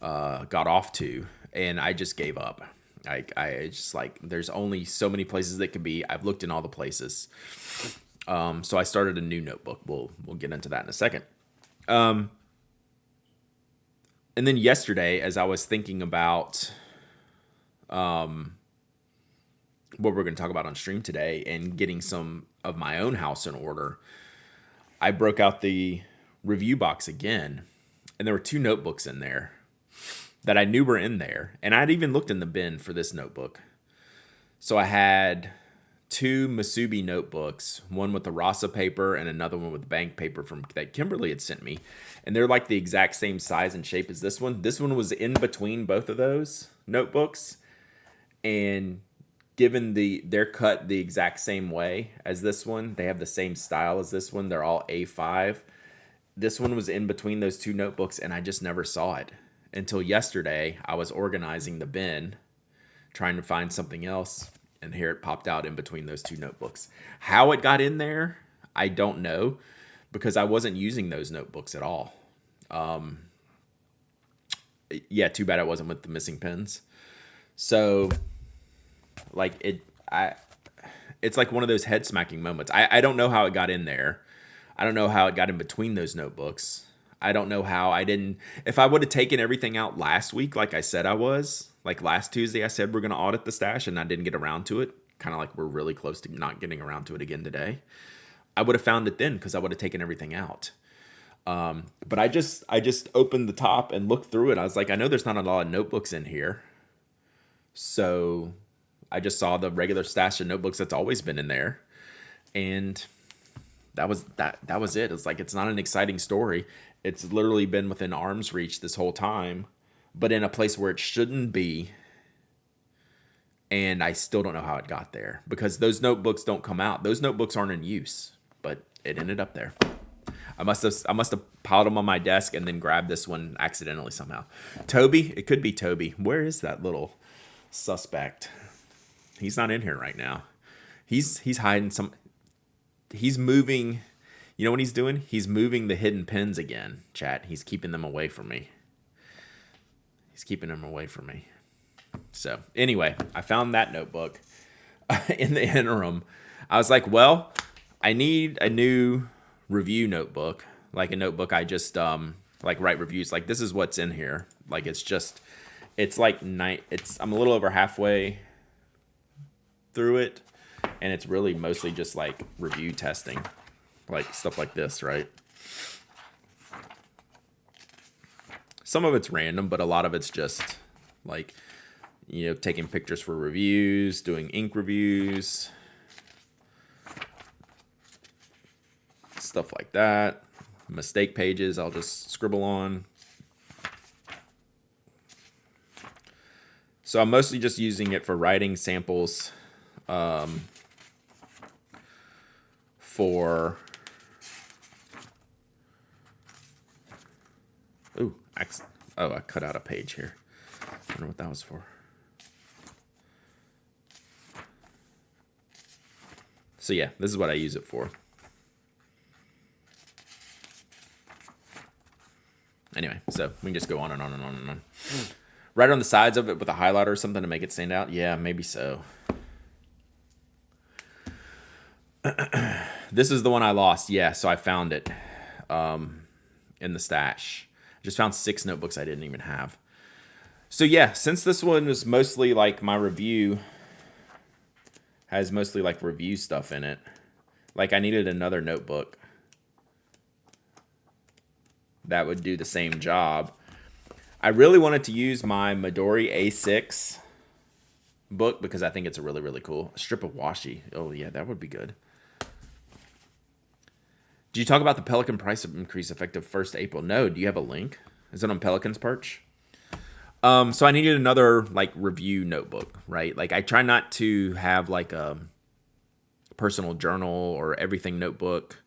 off to, and I just gave up. I just like, there's only so many places that could be. I've looked in all the places. So I started a new notebook. We'll get into that in a second. And then yesterday, as I was thinking about what we're going to talk about on stream today and getting some of my own house in order, I broke out the review box again, and there were 2 notebooks in there that I knew were in there. And I'd even looked in the bin for this notebook. So I had 2 Masubi notebooks, one with the Rasa paper and another one with bank paper that Kimberly had sent me. And they're like the exact same size and shape as this one. This one was in between both of those notebooks. And given they're cut the exact same way as this one, they have the same style as this one. They're all A5. This one was in between those 2 notebooks, and I just never saw it. Until yesterday, I was organizing the bin, trying to find something else, and here it popped out in between those 2 notebooks. How it got in there, I don't know, because I wasn't using those notebooks at all. Yeah, too bad I wasn't with the missing pens. So, like, it's like one of those head-smacking moments. I don't know how it got in there. I don't know how it got in between those notebooks. I don't know how I didn't. If I would have taken everything out last week, like I said I was, like last Tuesday, I said we're going to audit the stash, and I didn't get around to it. Kind of like we're really close to not getting around to it again today. I would have found it then because I would have taken everything out. But I just opened the top and looked through it. I was like, I know there's not a lot of notebooks in here. So I just saw the regular stash of notebooks that's always been in there. And that was it. It's like, it's not an exciting story. It's literally been within arm's reach this whole time, but in a place where it shouldn't be. And I still don't know how it got there because those notebooks don't come out. Those notebooks aren't in use, but it ended up there. I must have piled them on my desk and then grabbed this one accidentally somehow. Toby, it could be Toby. Where is that little suspect? He's not in here right now. He's hiding some. He's moving. You know what he's doing? He's moving the hidden pins again, chat. He's keeping them away from me. He's keeping them away from me. So anyway, I found that notebook. In the interim, I was like, well, I need a new review notebook, like a notebook I just like write reviews. Like this is what's in here. Like it's like I'm a little over halfway through it, and it's really mostly just like review testing, like stuff like this, right? Some of it's random, but a lot of it's just like, taking pictures for reviews, doing ink reviews, stuff like that. Mistake pages, I'll just scribble on. So I'm mostly just using it for writing samples for... I cut out a page here. I wonder what that was for. So yeah, this is what I use it for. Anyway, so we can just go on and on and on and on. Right on the sides of it with a highlighter or something to make it stand out? Yeah, maybe so. This is the one I lost. Yeah, so I found it in the stash. I just found 6 notebooks I didn't even have. So yeah, since this one was mostly like my review, has mostly like review stuff in it, like I needed another notebook that would do the same job. I really wanted to use my Midori A6 book because I think it's a really, really cool. A strip of washi. Oh yeah, that would be good. Did you talk about the Pelican price increase effective 1st April? No. Do you have a link? Is it on Pelican's Perch? So I needed another like review notebook, right? Like I try not to have like a personal journal or everything notebook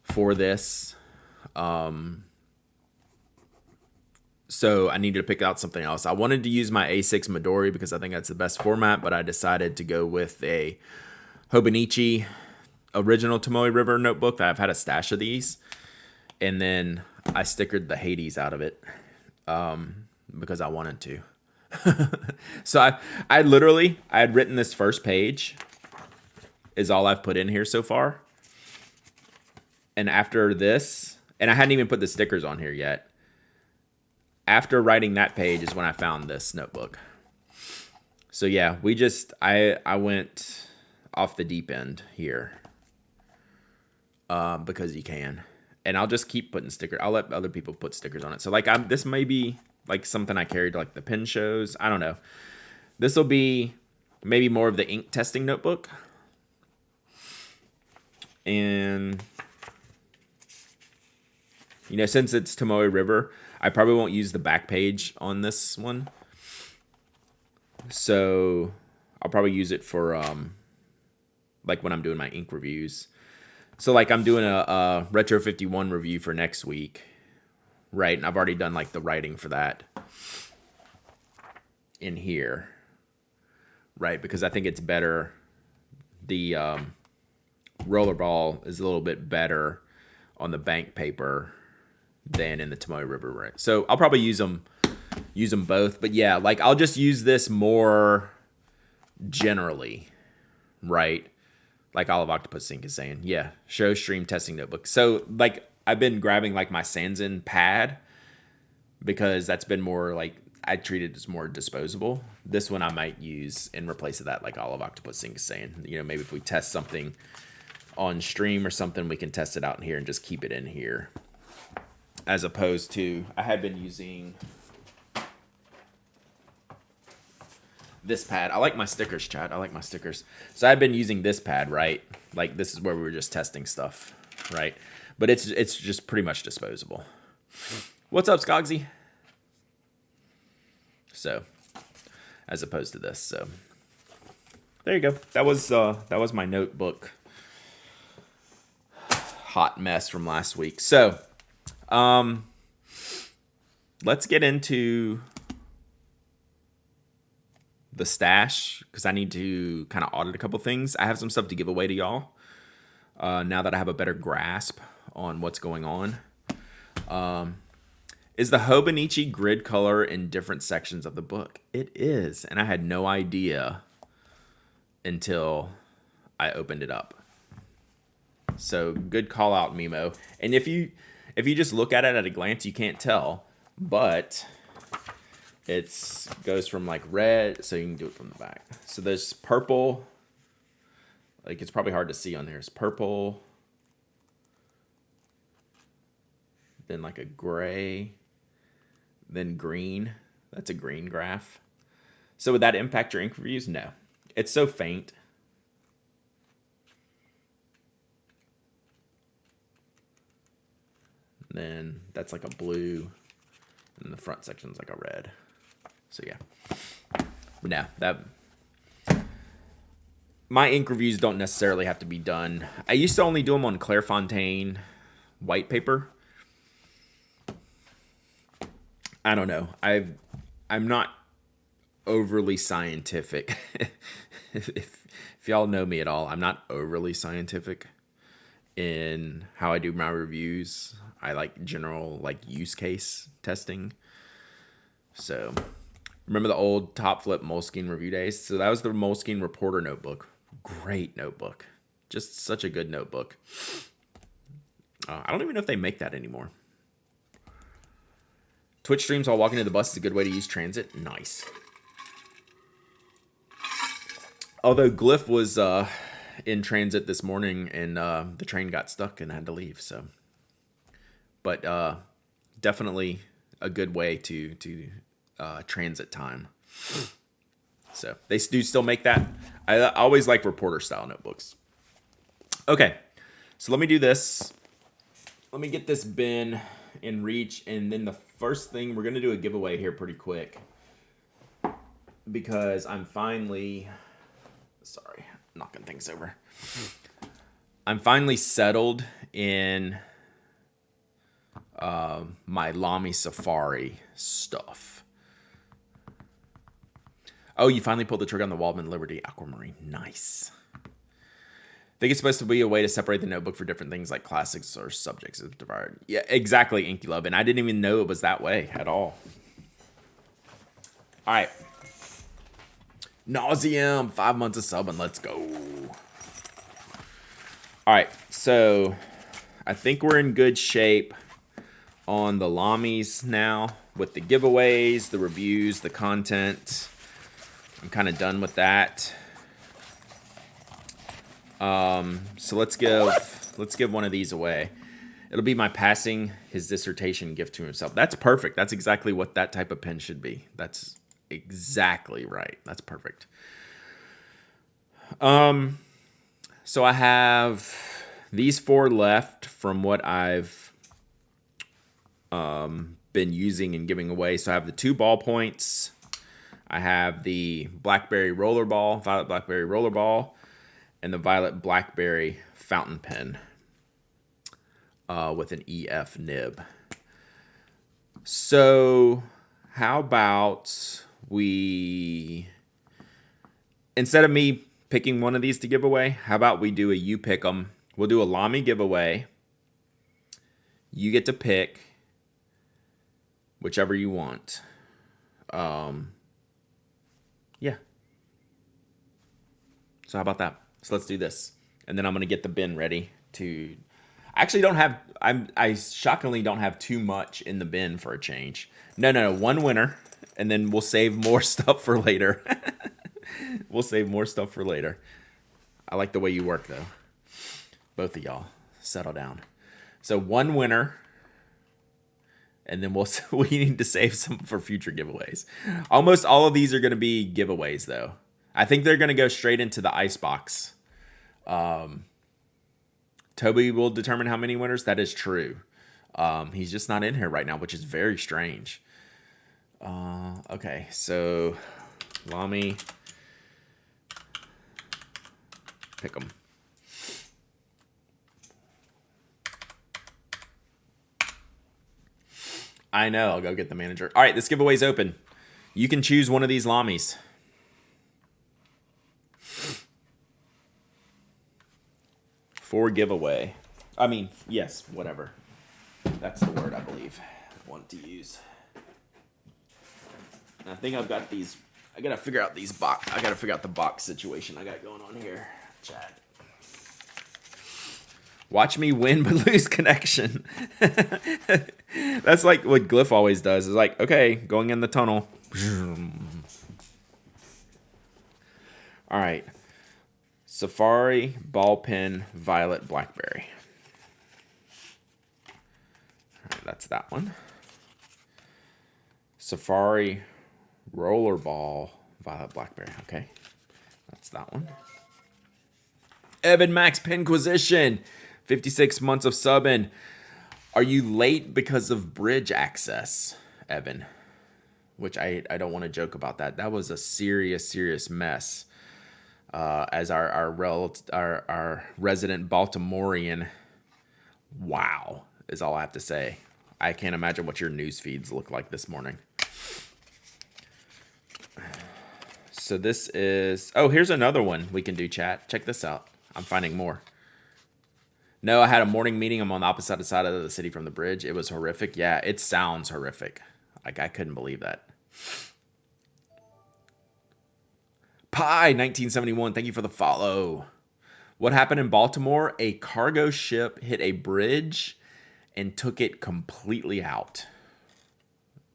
for this. So I needed to pick out something else. I wanted to use my A6 Midori because I think that's the best format, but I decided to go with a Hobonichi original Tomoe River notebook. I've had a stash of these, and then I stickered the Hades out of it because I wanted to. So I had written this first page is all I've put in here so far. And after this, and I hadn't even put the stickers on here yet. After writing that page is when I found this notebook. So yeah, I went off the deep end here because you can. And I'll just keep putting stickers. I'll let other people put stickers on it. So like this may be like something I carried to like the pen shows. I don't know. This will be maybe more of the ink testing notebook. And since it's Tomoe River, I probably won't use the back page on this one. So I'll probably use it for like when I'm doing my ink reviews. So like I'm doing a Retro 51 review for next week, right? And I've already done like the writing for that in here, right? Because I think it's better. The rollerball is a little bit better on the bank paper than in the Tomoe River, right? So I'll probably use them both. But yeah, like I'll just use this more generally, right? Like Olive Octopus Inc. is saying, yeah, show stream testing notebook. So like I've been grabbing like my Sanzen pad because that's been more like I treat it as more disposable. This one I might use in replace of that, like Olive Octopus Inc. is saying. Maybe if we test something on stream or something, we can test it out in here and just keep it in here. As opposed to, I had been using this pad. I like my stickers, Chad. I like my stickers. So I've been using this pad, right? Like this is where we were just testing stuff, right? But it's just pretty much disposable. What's up, Skogsy? So, as opposed to this. So, there you go. That was my notebook hot mess from last week. So, let's get into the stash because I need to kind of audit a couple things. I have some stuff to give away to y'all now that I have a better grasp on what's going on. Is the Hobonichi grid color in different sections of the book? It is, and I had no idea until I opened it up. So good call out, Mimo. And if you just look at it at a glance, you can't tell, but it goes from like red, so you can do it from the back. So there's purple, like it's probably hard to see on there. It's purple, then like a gray, then green. That's a green graph. So would that impact your ink reviews? No. It's so faint. Then that's like a blue, and the front section's like a red. So yeah. But no, my ink reviews don't necessarily have to be done. I used to only do them on Clairefontaine white paper. I don't know. I'm not overly scientific. if y'all know me at all, I'm not overly scientific in how I do my reviews. I like general like use case testing. So remember the old Top Flip Moleskine review days? So that was the Moleskine Reporter notebook. Great notebook. Just such a good notebook. I don't even know if they make that anymore. Twitch streams while walking to the bus is a good way to use transit. Nice. Although Glyph was in transit this morning and the train got stuck and I had to leave. So, but definitely a good way to transit time. So they do still make that. I always like reporter style notebooks. Okay, so let me do this. Let me get this bin in reach, and then the first thing we're gonna do a giveaway here pretty quick because I'm finally knocking things over. I'm finally settled in my Lamy Safari stuff. Oh, you finally pulled the trigger on the Waldman Liberty Aquamarine. Nice. I think it's supposed to be a way to separate the notebook for different things like classics or subjects of divided. Yeah, exactly, Inky Love. And I didn't even know it was that way at all. All right. Nauseum, 5 months of subbing. Let's go. All right, so I think we're in good shape on the Lamies now with the giveaways, the reviews, the content. I'm kind of done with that. So let's give one of these away. It'll be my passing his dissertation gift to himself. That's perfect. That's exactly what that type of pen should be. That's exactly right. That's perfect. So I have these 4 left from what I've been using and giving away. So I have the 2 ballpoints. I have the Blackberry Rollerball, Violet Blackberry Rollerball, and the Violet Blackberry fountain pen with an EF nib. So how about we, instead of me picking one of these to give away, how about we do a you pick 'em? We'll do a Lamy giveaway. You get to pick whichever you want. Yeah. So how about that? So let's do this. And then I'm going to get the bin ready to... I actually don't have... I shockingly don't have too much in the bin for a change. No. 1 winner. And then we'll save more stuff for later. We'll save more stuff for later. I like the way you work, though. Both of y'all. Settle down. So 1 winner. And then we need to save some for future giveaways. Almost all of these are going to be giveaways, though. I think they're going to go straight into the icebox. Toby will determine how many winners. That is true. He's just not in here right now, which is very strange. Okay, so Lamy, pick 'em. I know. I'll go get the manager. All right, this giveaway's open. You can choose one of these Lamies. For giveaway. I mean, yes, whatever. That's the word, I believe. wanted to use. And I think I've got these. I gotta figure out these box. I gotta figure out the box situation I got going on here, Chad. Watch me win but lose connection. That's like what Glyph always does. Is like, okay, going in the tunnel. All right. Safari, ball pen, violet, blackberry. All right, that's that one. Safari, rollerball, violet, blackberry. Okay, that's that one. Evan Max Penquisition, 56 months of subbing. Are you late because of bridge access, Evan? Which I don't want to joke about that. That was a serious mess. As our resident Baltimorean, wow, is all I have to say. I can't imagine what your news feeds look like this morning. So this is, oh, here's another one we can do, chat. Check this out. I'm finding more. No, I had a morning meeting. I'm on the opposite side of the city from the bridge. It was horrific. Yeah, it sounds horrific. Like, I couldn't believe that. Pi 1971, thank you for the follow. What happened in Baltimore? A cargo ship hit a bridge and took it completely out.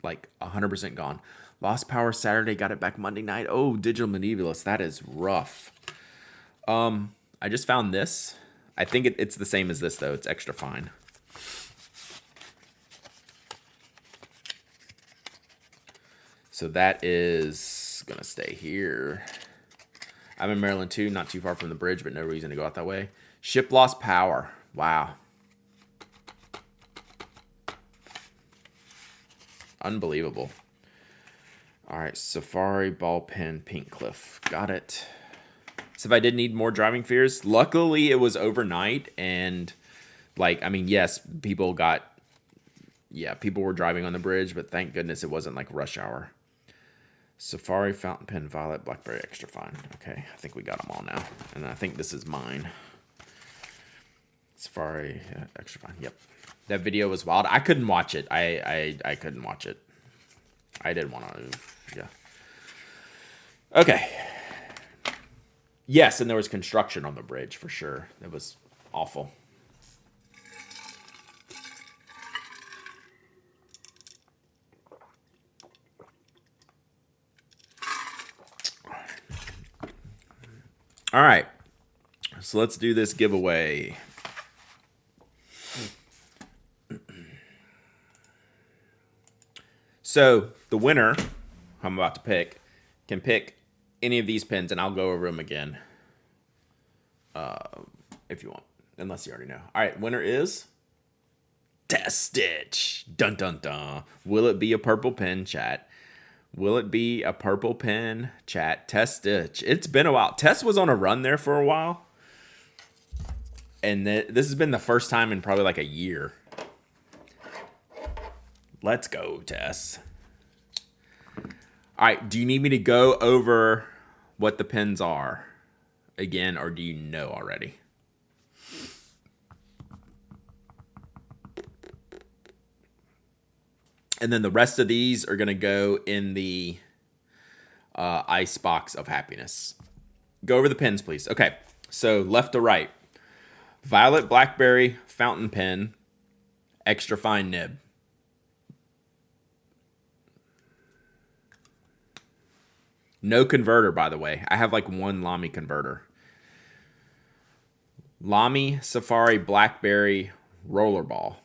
Like 100% gone. Lost power Saturday, got it back Monday night. Oh, digital medievalist, that is rough. I just found this. I think it's the same as this though. It's extra fine. So that is gonna stay here. I'm in Maryland too, not too far from the bridge, but no reason to go out that way. Ship lost power. Wow. Unbelievable. All right, Safari, ball pen, Pink Cliff. Got it. So if I did need more driving fears, luckily it was overnight and like, I mean, yes, people were driving on the bridge, but thank goodness it wasn't like rush hour. Safari, fountain pen, violet, blackberry, extra fine. Okay, I think we got them all now. And I think this is mine. Safari, extra fine. Yep. That video was wild. I couldn't watch it. I couldn't watch it. I didn't want to. Yeah. Okay. Yes, and there was construction on the bridge for sure. It was awful. All right. So let's do this giveaway. So the winner, I'm about to pick, can pick any of these pens, and I'll go over them again if you want, unless you already know. All right, winner is Test Stitch. Dun, dun, dun. Will it be a purple pen, chat? Will it be a purple pen, chat? Test Stitch. It's been a while. Tess was on a run there for a while. And this has been the first time in probably like a year. Let's go, Tess. All right, do you need me to go over what the pens are again, or do you know already? And then the rest of these are going to go in the ice box of happiness. Go over the pens, please. Okay, so left to right. Violet, blackberry, fountain pen, extra fine nib. No converter, by the way. I have like one Lamy converter. Lamy, Safari, blackberry, rollerball.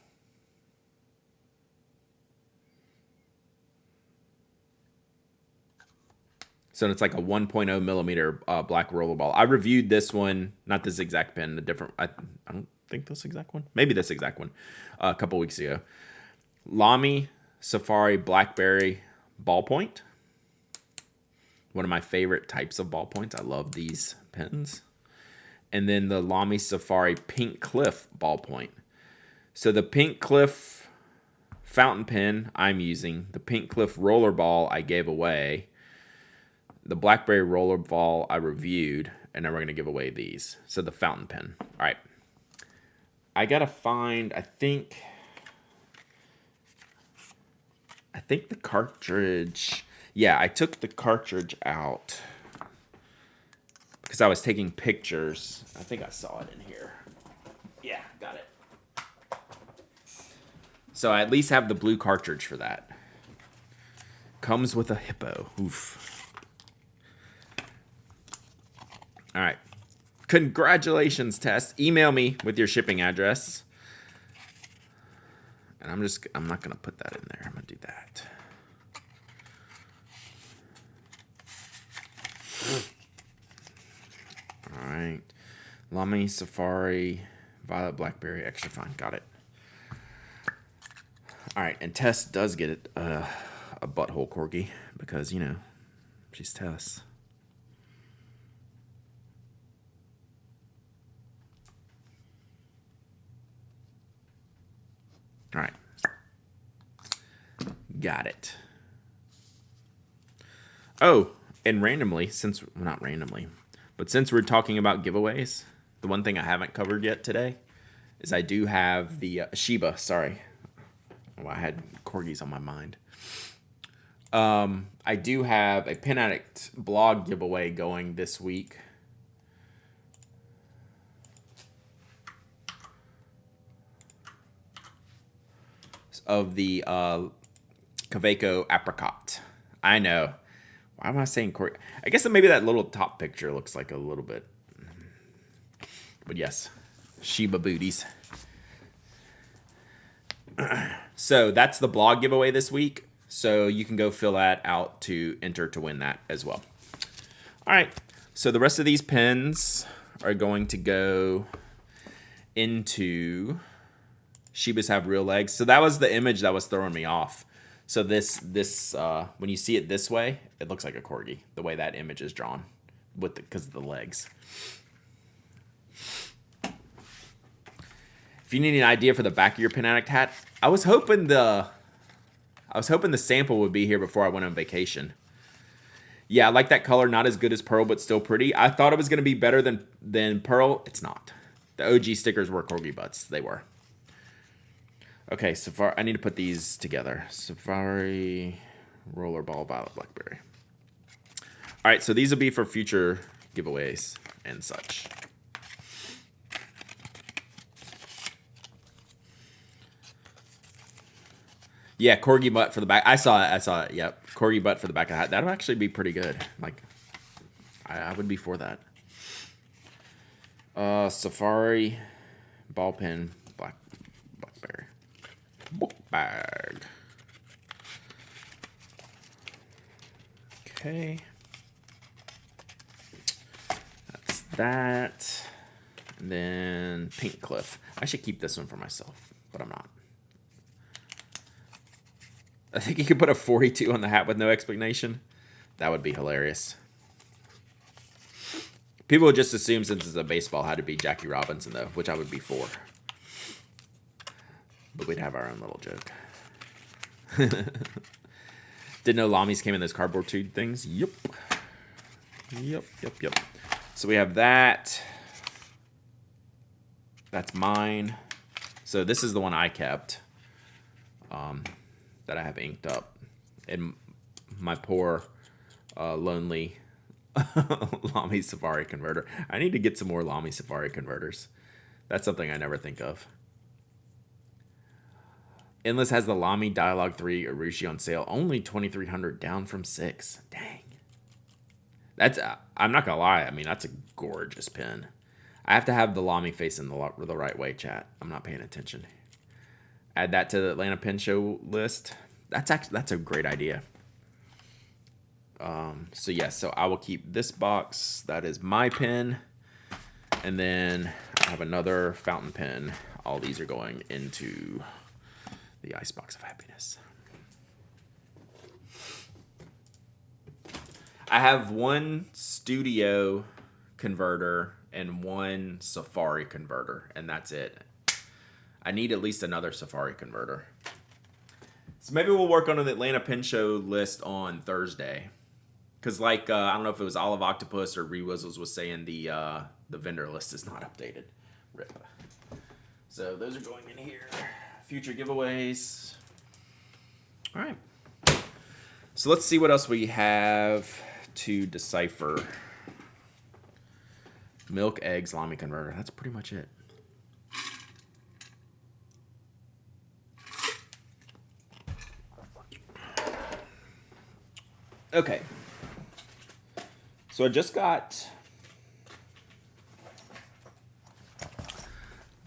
So it's like a 1.0 millimeter black rollerball. I reviewed this one, not this exact pen, a different, I don't think this exact one. Maybe this exact one a couple weeks ago. Lamy, Safari, blackberry, ballpoint. One of my favorite types of ballpoints. I love these pens. And then the Lamy Safari Pink Cliff ballpoint. So the Pink Cliff fountain pen I'm using. The Pink Cliff rollerball I gave away. The blackberry rollerball I reviewed. And then we're going to give away these. So the fountain pen. All right. I got to find, I think think the cartridge... Yeah, I took the cartridge out because I was taking pictures. I think I saw it in here. Yeah, got it. So I at least have the blue cartridge for that. Comes with a hippo. Oof. All right. Congratulations, Tess. Email me with your shipping address. And I'm not going to put that in there. I'm going to do that. All right. Lamy, Safari, Violet, Blackberry, Extra Fine. Got it. All right. And Tess does get a butthole corgi because, you know, she's Tess. All right. Got it. Oh, and randomly, not randomly, but since we're talking about giveaways, the one thing I haven't covered yet today is I do have the Shiba, sorry. Oh, I had corgis on my mind. I do have a Pen Addict blog giveaway going this week. Of the Kaweco apricot. I know. Why am I saying corgi? I guess maybe that little top picture looks like a little bit. But yes, Shiba booties. So that's the blog giveaway this week. So you can go fill that out to enter to win that as well. All right. So the rest of these pens are going to go into Shibas Have Real Legs. So that was the image that was throwing me off. So this when you see it this way, it looks like a corgi, the way that image is drawn because of the legs. If you need an idea for the back of your Pen Addict hat, I was hoping the sample would be here before I went on vacation. Yeah, I like that color. Not as good as Pearl, but still pretty. I thought it was going to be better than Pearl. It's not. The OG stickers were corgi butts. They were. Okay, Safari. I need to put these together. Safari, Rollerball, Violet, Blackberry. All right, so these will be for future giveaways and such. Yeah, corgi butt for the back. I saw it. Yep, corgi butt for the back of the hat. That'll actually be pretty good. Like, I would be for that. Safari, ball pen, Blackberry. Book bag. Okay. That's that. And then Pink Cliff. I should keep this one for myself, but I'm not. I think you could put a 42 on the hat with no explanation. That would be hilarious. People would just assume since it's a baseball hat to be Jackie Robinson, though, which I would be for. But we'd have our own little joke. Didn't know Lamies came in those cardboard tube things. Yep. So we have that. That's mine. So this is the one I kept. That I have inked up. And my poor, lonely Lamy Safari converter. I need to get some more Lamy Safari converters. That's something I never think of. Endless has the Lamy Dialogue 3 Urushi on sale. Only $2,300, down from $6. Dang. That's, I'm not going to lie. I mean, that's a gorgeous pen. I have to have the Lamy face in the right way, chat. I'm not paying attention. Add that to the Atlanta Pen Show list. That's a great idea. So yes, so I will keep this box. That is my pen. And then I have another fountain pen. All these are going into the Icebox of Happiness. I have one Studio converter and one Safari converter, and that's it. I need at least another Safari converter. So maybe we'll work on an Atlanta Pen Show list on Thursday. Because, like, I don't know if it was Olive Octopus or Rewizzles was saying the vendor list is not updated. RIP. So those are going in here. Future giveaways. All right. So let's see what else we have to decipher. Milk, eggs, Lamy converter. That's pretty much it. Okay. So I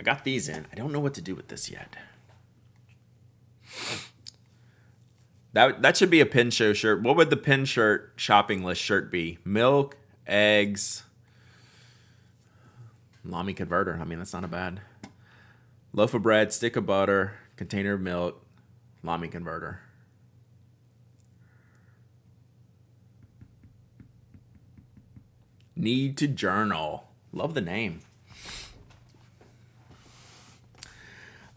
got these in. I don't know what to do with this yet. That should be a pin show shirt. What would the pin shirt shopping list shirt be? Milk, eggs, Lamy converter. I mean, that's not a bad. Loaf of bread, stick of butter, container of milk, Lamy converter. Need to journal. Love the name.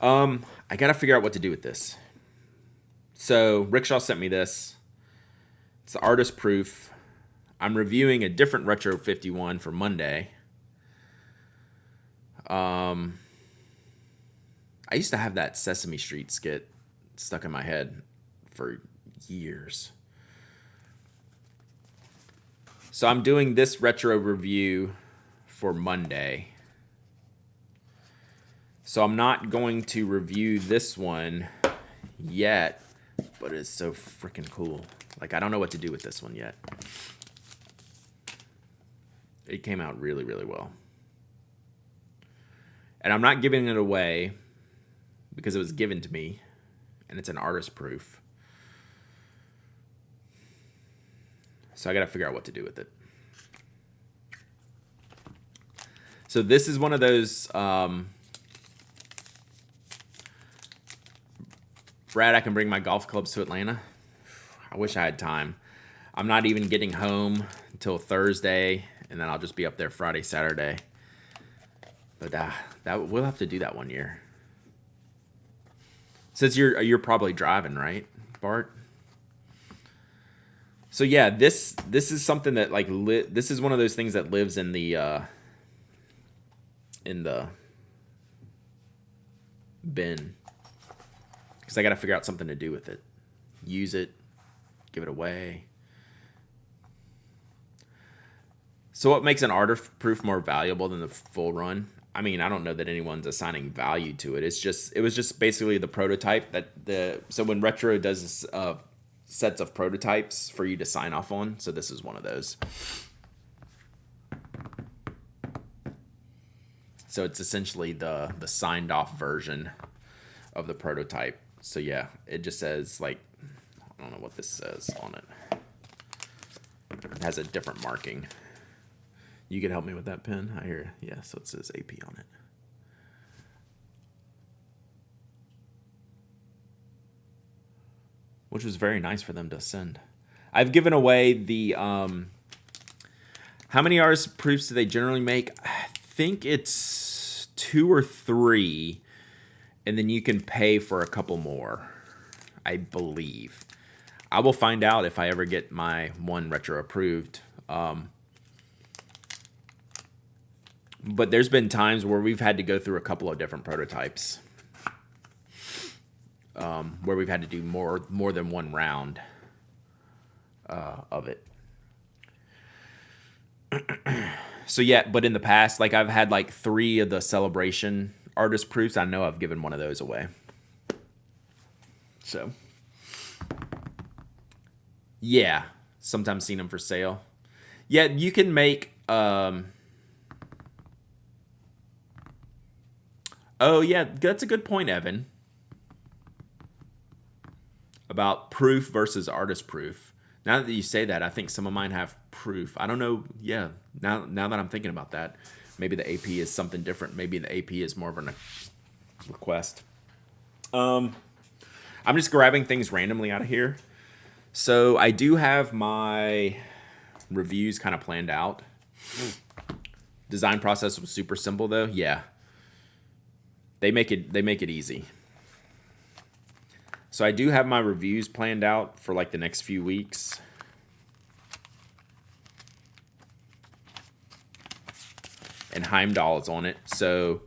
I gotta figure out what to do with this. So Rickshaw sent me this. It's the artist proof. I'm reviewing a different Retro 51 for Monday. I used to have that Sesame Street skit stuck in my head for years. So I'm doing this retro review for Monday. So I'm not going to review this one yet, but it's so freaking cool. Like, I don't know what to do with this one yet. It came out really, really well. And I'm not giving it away because it was given to me, and it's an artist proof. So I got to figure out what to do with it. So this is one of those, Brad, I can bring my golf clubs to Atlanta. I wish I had time. I'm not even getting home until Thursday, and then I'll just be up there Friday, Saturday. But that we'll have to do that one year. Since you're probably driving, right, Bart? So yeah, this is something that like this is one of those things that lives in the bin, because I got to figure out something to do with it. Use it, give it away. So what makes an artist proof more valuable than the full run? I mean, I don't know that anyone's assigning value to it. It was just basically the prototype so when Retro does sets of prototypes for you to sign off on. So this is one of those. So it's essentially the signed off version of the prototype. So yeah, it just says, like, I don't know what this says on it. It has a different marking. You can help me with that pen? I hear, yeah, so it says AP on it. Which was very nice for them to send. I've given away the, how many artist proofs do they generally make? I think it's 2 or 3, and then you can pay for a couple more, I believe. I will find out if I ever get my one retro approved. But there's been times where we've had to go through a couple of different prototypes, where we've had to do more than one round of it. So yeah, but in the past, like, I've had like 3 of the Celebration artist proofs. I know I've given one of those away. So yeah, sometimes seen them for sale. Yeah, you can make. Oh, yeah, that's a good point, Evan, about proof versus artist proof. Now that you say that, I think some of mine have proof. I don't know. Yeah, now that I'm thinking about that, maybe the AP is something different. Maybe the AP is more of a request. I'm just grabbing things randomly out of here. So I do have my reviews kind of planned out. Design process was super simple, though. Yeah. They make it easy. So I do have my reviews planned out for like the next few weeks. And Heimdall is on it. So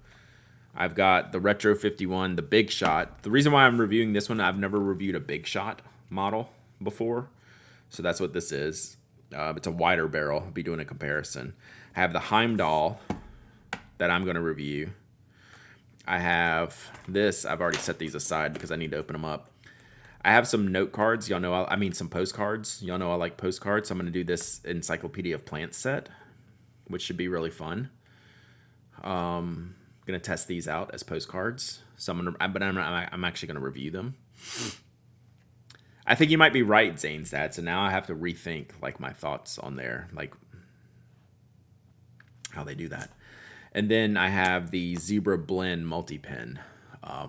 I've got the Retro 51, the Big Shot. The reason why I'm reviewing this one, I've never reviewed a Big Shot model before. So that's what this is. It's a wider barrel. I'll be doing a comparison. I have the Heimdall that I'm going to review. I have this. I've already set these aside because I need to open them up. I have some note cards. Y'all know, some postcards. Y'all know I like postcards. So I'm going to do this Encyclopedia of Plants set, which should be really fun. I'm going to test these out as postcards. So I'm actually going to review them. I think you might be right, Zane's so now I have to rethink like my thoughts on there, like how they do that. And then I have the Zebra Blend multi-pen,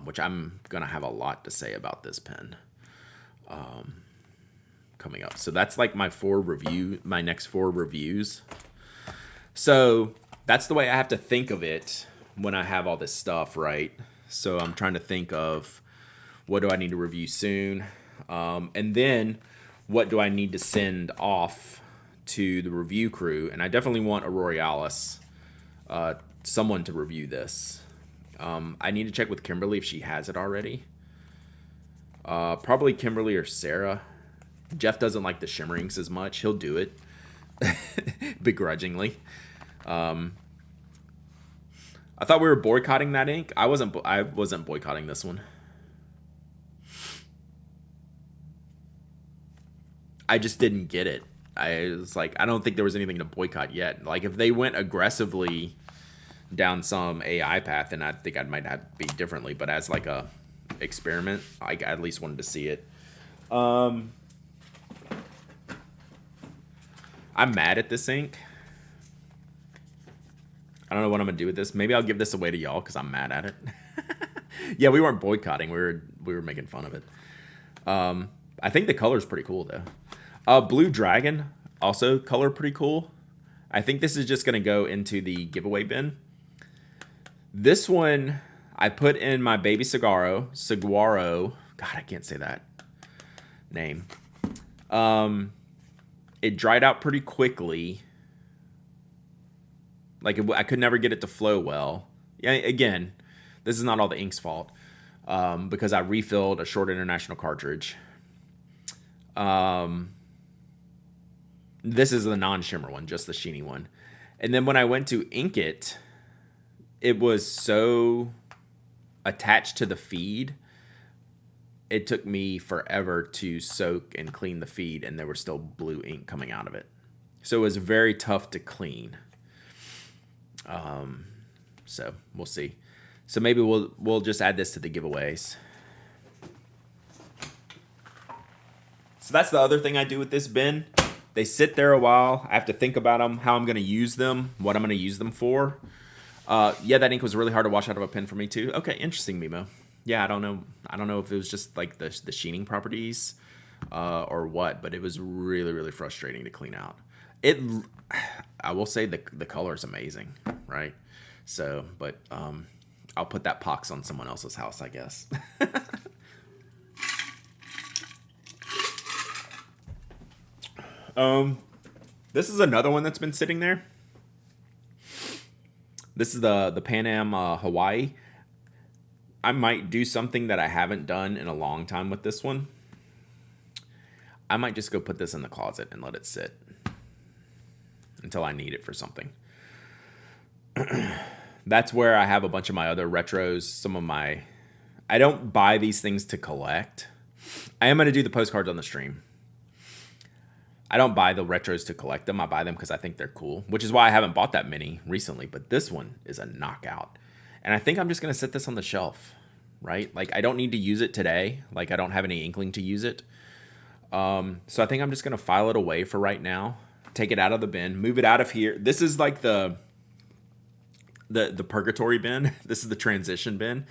which I'm going to have a lot to say about this pen coming up. So that's like my next 4 reviews. So that's the way I have to think of it when I have all this stuff, right? So I'm trying to think of what do I need to review soon? And then what do I need to send off to the review crew? And I definitely want Auroralis, someone to review this. I need to check with Kimberly if she has it already. Probably Kimberly or Sarah. Jeff doesn't like the shimmerings as much. He'll do it begrudgingly. I thought we were boycotting that ink. I wasn't boycotting this one. I just didn't get it. I was like, I don't think there was anything to boycott yet. Like if they went aggressively down some AI path, then I think I might have to be differently. But as like a experiment, I at least wanted to see it. I'm mad at this ink. I don't know what I'm gonna do with this. Maybe I'll give this away to y'all because I'm mad at it. Yeah, we weren't boycotting. We were making fun of it. I think the color's pretty cool though. Blue Dragon, also color pretty cool. I think this is just gonna go into the giveaway bin. This one I put in my baby Saguaro. God, I can't say that name. It dried out pretty quickly. Like I could never get it to flow well. Yeah, again, this is not all the ink's fault because I refilled a short international cartridge. This is the non-shimmer one, just the sheeny one. And then when I went to ink it, it was so attached to the feed. It took me forever to soak and clean the feed, and there was still blue ink coming out of it. So it was very tough to clean. So we'll see. So maybe we'll just add this to the giveaways. So that's the other thing I do with this bin. They sit there a while. I have to think about them, how I'm going to use them, what I'm going to use them for. Yeah, that ink was really hard to wash out of a pen for me too. Okay, interesting, Mimo. Yeah, I don't know if it was just like the sheening properties or what, but it was really, really frustrating to clean out. I will say the color is amazing, right? So, but I'll put that pox on someone else's house, I guess. This is another one that's been sitting there. This is the Pan Am Hawaii. I might do something that I haven't done in a long time with this one. I might just go put this in the closet and let it sit until I need it for something. That's where I have a bunch of my other retros. I don't buy these things to collect. I am going to do the postcards on the stream. I don't buy the retros to collect them. I buy them because I think they're cool, which is why I haven't bought that many recently. But this one is a knockout. And I think I'm just going to set this on the shelf, right? Like, I don't need to use it today. Like, I don't have any inkling to use it. So I think I'm just going to file it away for right now. Take it out of the bin. Move it out of here. This is like the purgatory bin. This is the transition bin.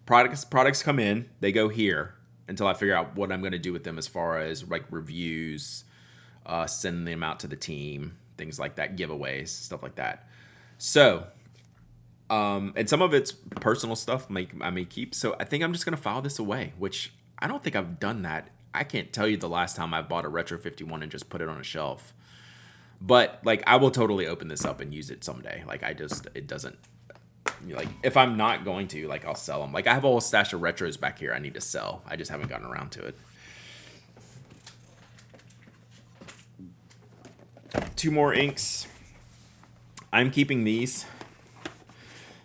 Products come in. They go here until I figure out what I'm going to do with them as far as, like, reviews, sending them out to the team, things like that, giveaways, stuff like that. So, and some of it's personal stuff I may keep. So I think I'm just going to file this away, which I don't think I've done that. I can't tell you the last time I bought a Retro 51 and just put it on a shelf. But, like, I will totally open this up and use it someday. Like, it doesn't, like, if I'm not going to, like, I'll sell them. Like, I have a whole stash of retros back here I need to sell. I just haven't gotten around to it. 2 more inks. I'm keeping these.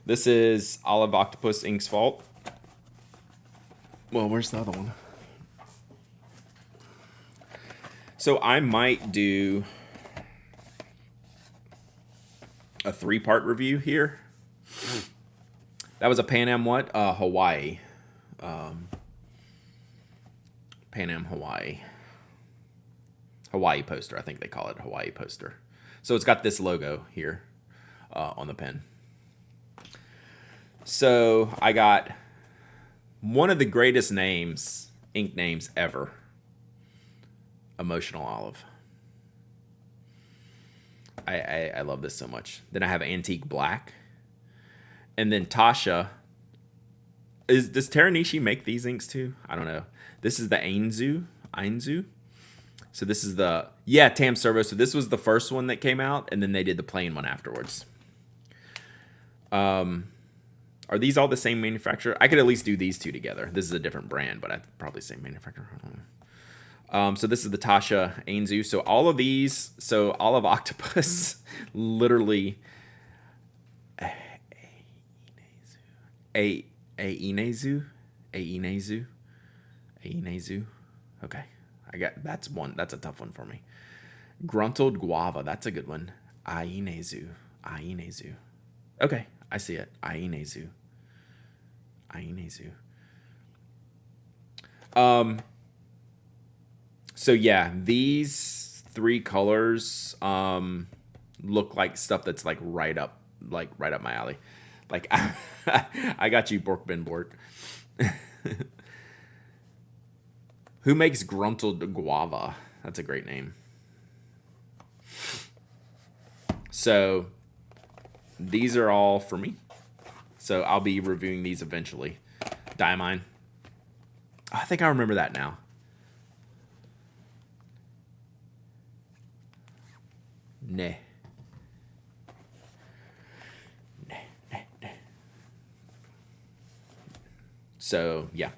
This is Olive Octopus Ink's fault. Well, where's the other one? So I might do a 3-part review here. That was a Pan Am what? Hawaii. Pan Am Hawaii. Hawaii poster, I think they call it Hawaii poster. So it's got this logo here on the pen. So I got one of the greatest names, ink names ever. Emotional Olive. I love this so much. Then I have Antique Black. And then Tasha. Does Teranishi make these inks too? I don't know. This is the Ainzu. So this is the, Tam Servo. So this was the first one that came out, and then they did the plain one afterwards. Are these all the same manufacturer? I could at least do these two together. This is a different brand, but probably same manufacturer. I don't know. So this is the Tasha Ainzu. So all of these, so Olive Octopus, literally, Ainezu. Okay, that's one. That's a tough one for me. Gruntled Guava. That's a good one. Ainezu. Okay, I see it. Ainezu. So yeah, these 3 colors look like stuff that's like right up my alley. Like I got you, Bork Ben Bork. Who makes Gruntled Guava? That's a great name. So these are all for me. So I'll be reviewing these eventually. Diamine. I think I remember that now. Nah. So yeah,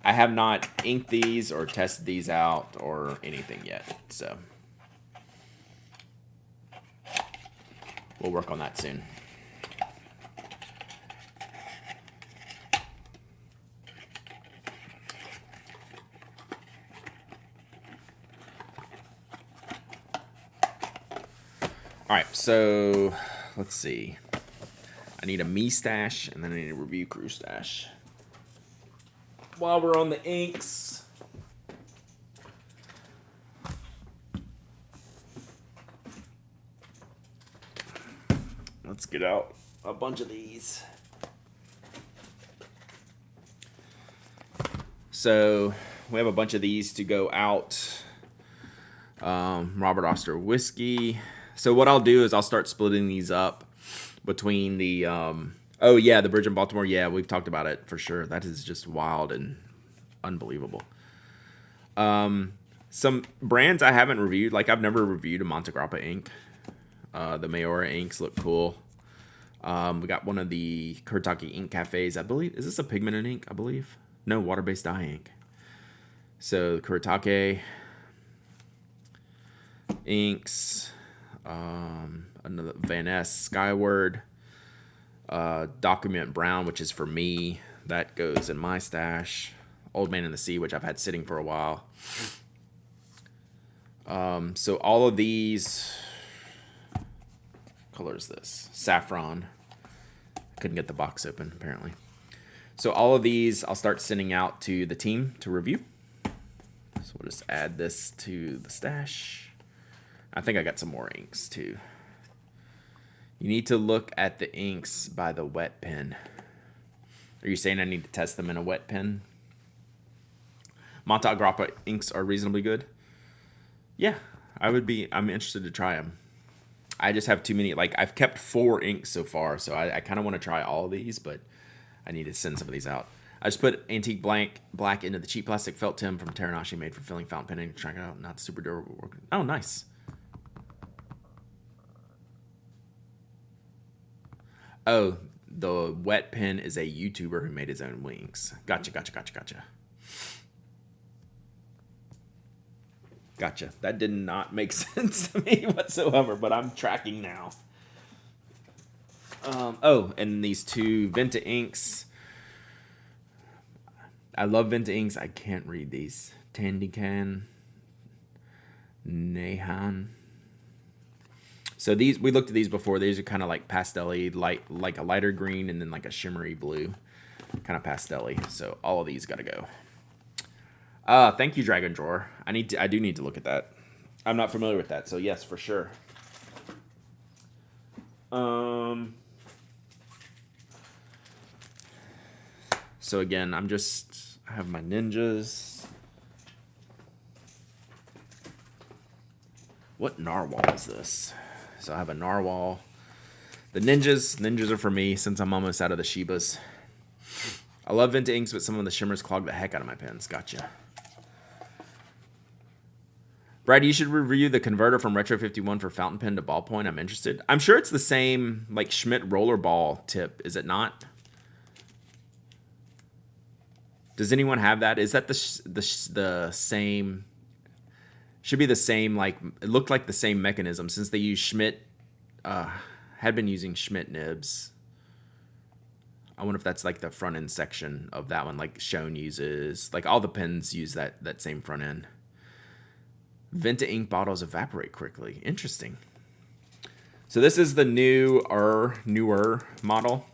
I have not inked these or tested these out or anything yet. So we'll work on that soon. All right, so let's see. I need a me stash, and then I need a review crew stash. While we're on the inks, let's get out a bunch of these. So we have a bunch of these to go out. Robert Oster whiskey. So what I'll do is I'll start splitting these up between the the Bridge in Baltimore. Yeah, we've talked about it for sure. That is just wild and unbelievable. Some brands I haven't reviewed, like I've never reviewed a Monte Grappa ink. The Mayora inks look cool. We got one of the Kurtaki ink cafes, I believe. Is this a pigmented ink? I believe. No, water-based dye ink. So Kuretake inks, another Van Ness Skyward, Document Brown, which is for me. That goes in my stash. Old Man in the Sea, which I've had sitting for a while. So all of these, color is this? Saffron. Couldn't get the box open, apparently. So all of these I'll start sending out to the team to review. So we'll just add this to the stash. I think I got some more inks too. You need to look at the inks by the wet pen. Are you saying I need to test them in a wet pen? Monte Grappa inks are reasonably good. Yeah, I'm interested to try them. I just have too many. Like, I've kept 4 inks so far, so I kind of want to try all of these, but I need to send some of these out. I just put Antique Black into the cheap plastic felt tip from Teranashi, made for filling fountain penning. Check it out. Not super durable. Oh, nice. Oh, the wet pen is a YouTuber who made his own wings. Gotcha. Gotcha. That did not make sense to me whatsoever, but I'm tracking now. Oh, and these two Venta inks. I love Venta inks. I can't read these. Tandican, Nehan. So these, we looked at these before. These are kind of like pastel-y, light, like a lighter green and then like a shimmery blue, kind of pastel-y. So all of these got to go. Thank you, Dragon Drawer. I do need to look at that. I'm not familiar with that, so yes, for sure. So again, I have my ninjas. What narwhal is this? So I have a narwhal. The ninjas are for me since I'm almost out of the Shibas. I love Venta inks, but some of the shimmers clog the heck out of my pens. Gotcha. Brad, you should review the converter from Retro 51 for fountain pen to ballpoint. I'm interested. I'm sure it's the same like Schmidt rollerball tip, is it not? Does anyone have that? Is that the same? Should be the same. Like it looked like the same mechanism since they use Schmidt. Had been using Schmidt nibs. I wonder if that's like the front end section of that one. Like Schoen uses. Like all the pens use that same front end. Venta ink bottles evaporate quickly. Interesting. So this is the newer model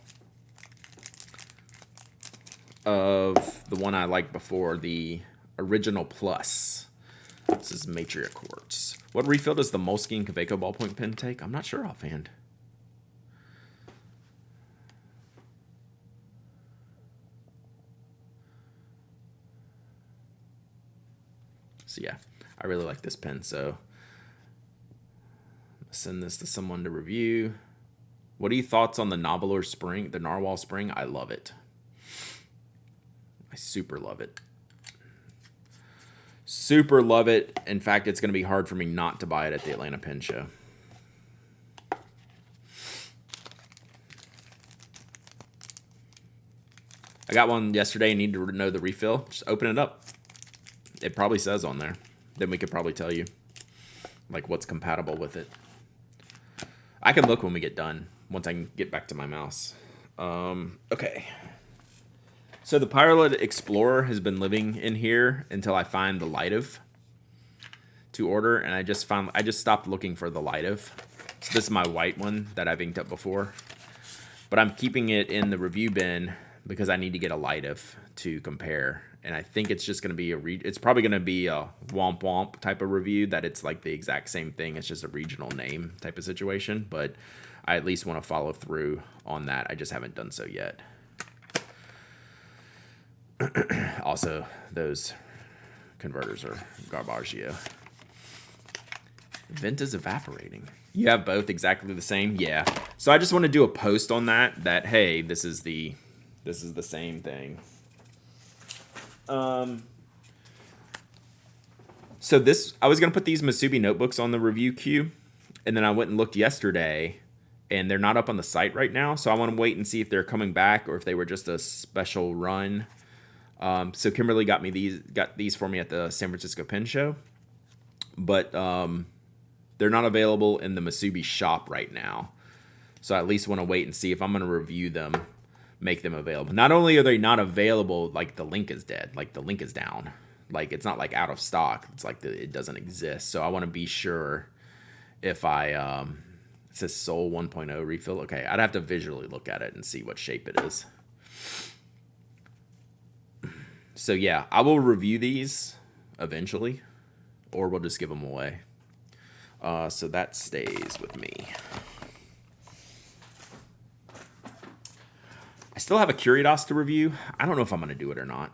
of the one I liked before, the original Plus. This is Matria Quartz. What refill does the Moleskine Kaweco ballpoint pen take? I'm not sure offhand. So yeah, I really like this pen, so I'm gonna send this to someone to review. What are your thoughts on the Nobbler spring, the Narwhal spring? I love it. I super love it. Super love it. In fact, it's going to be hard for me not to buy it at the Atlanta Pen Show. I got one yesterday and need to know the refill. Just open it up. It probably says on there. Then we could probably tell you like what's compatible with it. I can look when we get done once I can get back to my mouse. Okay. So the Pilot Explorer has been living in here until I find the Lightive to order, and I just stopped looking for the Lightive. So this is my white one that I've inked up before, but I'm keeping it in the review bin because I need to get a Lightive to compare. And I think it's just going to be it's probably going to be a womp womp type of review that it's like the exact same thing. It's just a regional name type of situation, but I at least want to follow through on that. I just haven't done so yet. Also, those converters are garbaggio. Venta's evaporating. You have both exactly the same? Yeah. So I just want to do a post on that hey, this is the same thing. So I was going to put these Masubi notebooks on the review queue, and then I went and looked yesterday, and they're not up on the site right now, so I want to wait and see if they're coming back or if they were just a special run. So Kimberly got these for me at the San Francisco Pen Show, but they're not available in the Masubi shop right now. So I at least want to wait and see if I'm going to review them, make them available. Not only are they not available, like the link is dead, like the link is down, like it's not like out of stock. It's like it doesn't exist. So I want to be sure if I it says Soul 1.0 refill. Okay, I'd have to visually look at it and see what shape it is. So yeah, I will review these eventually, or we'll just give them away. So that stays with me. I still have a Curidas to review. I don't know if I'm going to do it or not.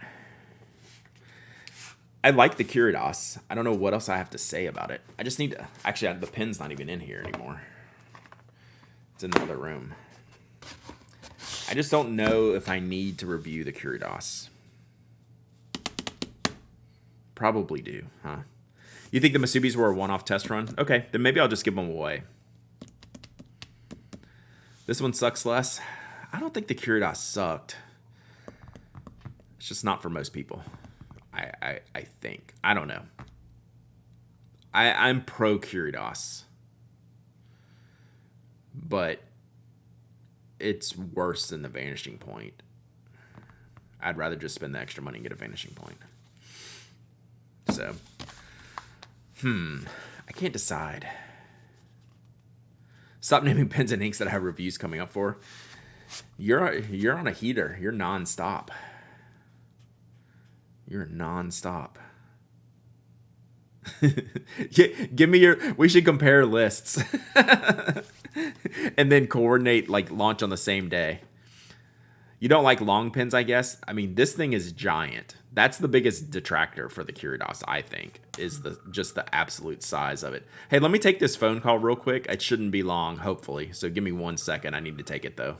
I like the Curidas. I don't know what else I have to say about it. I just need to... Actually, the pen's not even in here anymore. It's in the other room. I just don't know if I need to review the Curidas. Probably do, huh? You think the Masubis were a one-off test run? Okay, then maybe I'll just give them away. This one sucks less. I don't think the Curidas sucked. It's just not for most people. I think. I don't know. I'm pro Curios, but it's worse than the Vanishing Point. I'd rather just spend the extra money and get a Vanishing Point. So, I can't decide. Stop naming pens and inks that I have reviews coming up for. You're on a heater. You're nonstop. You're nonstop. Give me your. We should compare lists, and then coordinate like launch on the same day. You don't like long pins, I guess. I mean, this thing is giant. That's the biggest detractor for the Curios, I think, is just the absolute size of it. Hey, let me take this phone call real quick. It shouldn't be long, hopefully. So give me 1 second. I need to take it though.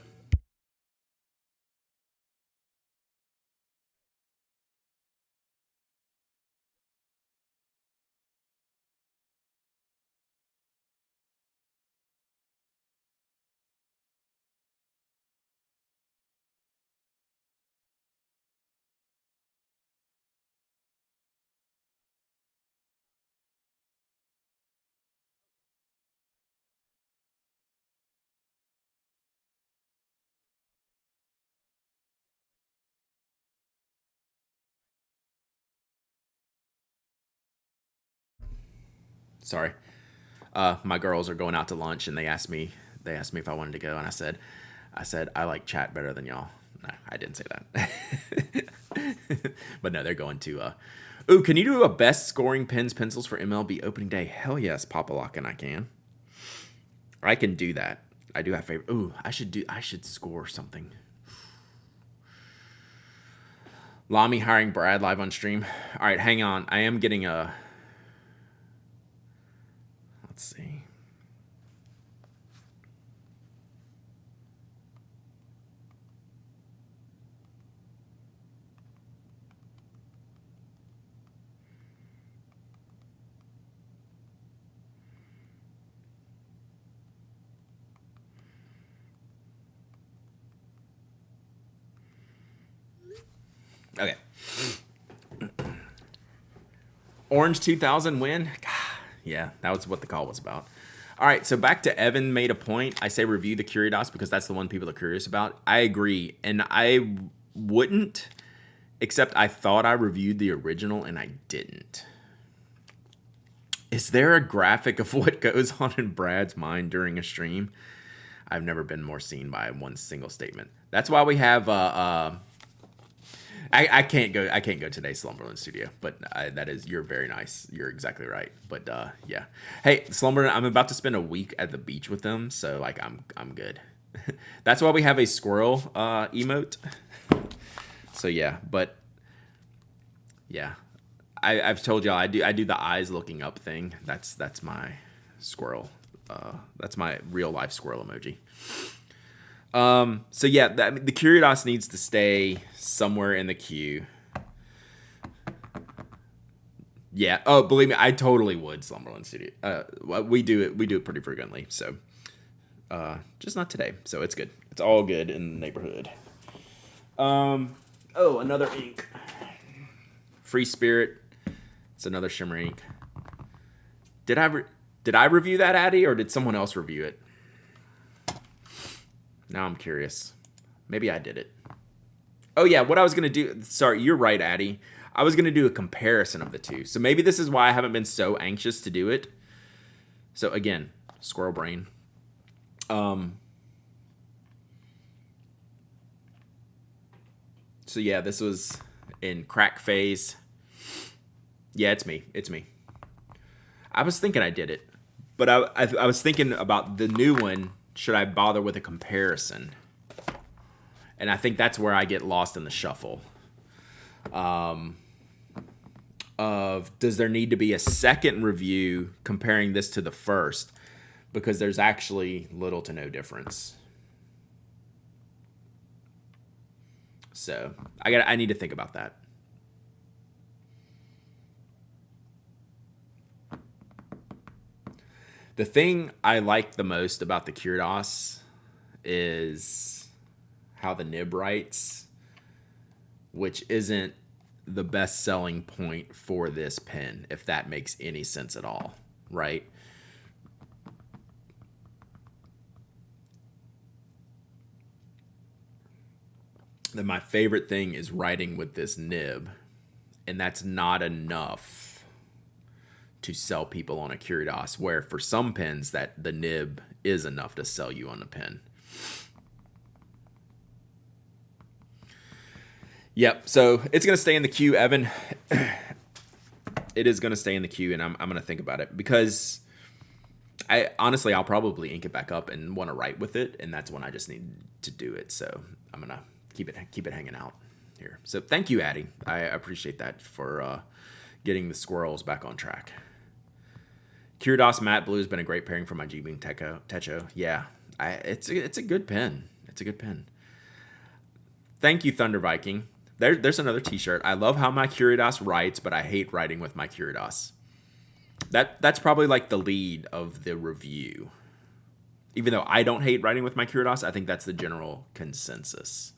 Sorry. My girls are going out to lunch, and they asked me if I wanted to go, and I said I like chat better than y'all. No, I didn't say that. But no, they're going to. Ooh, can you do a best scoring pens pencils for MLB opening day? Hell yes, Papa Lock, and I can. I can do that. I do have favorite. Ooh, I should score something. Lamy hiring Brad live on stream. All right, hang on. I am getting a. Let's see. Okay. Orange 2000 win? God, yeah, that was what the call was about. All right, so back to Evan made a point. I say review the Curios because that's the one people are curious about. I agree, and I wouldn't, except I thought I reviewed the original and I didn't. Is there a graphic of what goes on in Brad's mind during a stream? I've never been more seen by one single statement. That's why we have I can't go today, Slumberland Studio, but you're very nice. You're exactly right. But yeah, hey Slumberland, I'm about to spend a week at the beach with them, so like I'm good. That's why we have a squirrel emote. So yeah, but yeah, I've told y'all I do the eyes looking up thing. That's my squirrel. That's my real life squirrel emoji. So yeah, the Curios needs to stay somewhere in the queue. Yeah. Oh, believe me, I totally would Slumberland Studio. We do it pretty frequently. So, just not today. So it's good. It's all good in the neighborhood. Oh, another ink. Free Spirit. It's another shimmer ink. Did I review that, Addy, or did someone else review it? Now I'm curious. Maybe I did it. Oh yeah, what I was gonna do. Sorry, you're right, Addy. I was gonna do a comparison of the two. So maybe this is why I haven't been so anxious to do it. So again, squirrel brain. So yeah, this was in crack phase. Yeah, it's me. It's me. I was thinking I did it, but I was thinking about the new one. Should I bother with a comparison? And I think that's where I get lost in the shuffle. Of does there need to be a second review comparing this to the first? Because there's actually little to no difference. So I need to think about that. The thing I like the most about the Curios is how the nib writes, which isn't the best selling point for this pen, if that makes any sense at all, right? Then my favorite thing is writing with this nib, and that's not enough to sell people on a Curidas, where for some pens that the nib is enough to sell you on the pen. Yep, so it's going to stay in the queue, Evan. It is going to stay in the queue, and I'm going to think about it, because I'll probably ink it back up and want to write with it, and that's when I just need to do it. So I'm going to keep it hanging out here. So thank you, Addie. I appreciate that for getting the squirrels back on track. Curidas Matte Blue has been a great pairing for my G-Wing Techo. Yeah, it's a good pen. It's a good pen. Thank you, Thunder Viking. There's another t-shirt. I love how my Curidas writes, but I hate writing with my Curidas. That's probably like the lead of the review. Even though I don't hate writing with my Curidas, I think that's the general consensus.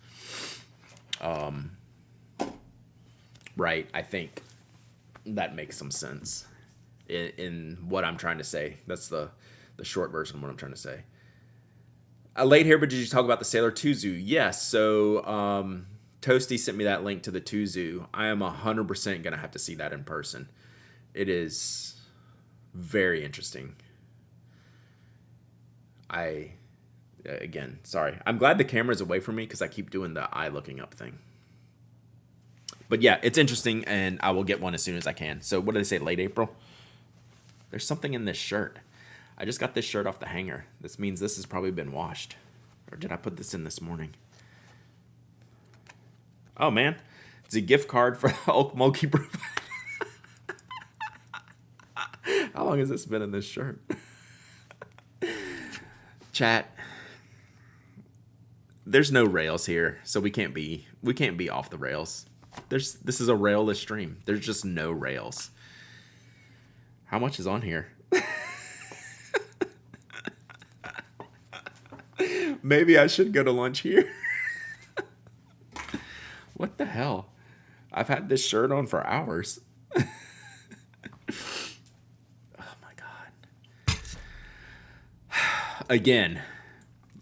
Right, I think that makes some sense in what I'm trying to say. That's the short version of what I'm trying to say. Late here, but did you talk about the Sailor Tuzu? Yes, so Toasty sent me that link to the Tuzu. I am 100% going to have to see that in person. It is very interesting. Again, sorry. I'm glad the camera's away from me because I keep doing the eye looking up thing. But yeah, it's interesting, and I will get one as soon as I can. So what did they say, late April? There's something in this shirt. I just got this shirt off the hanger. This means this has probably been washed. Or did I put this in this morning? Oh, man. It's a gift card for Oak Monkey Brew. How long has this been in this shirt? Chat. There's no rails here, so we can't be off the rails. This is a railless stream. There's just no rails. How much is on here? Maybe I should go to lunch here. What the hell? I've had this shirt on for hours. Oh my God. Again,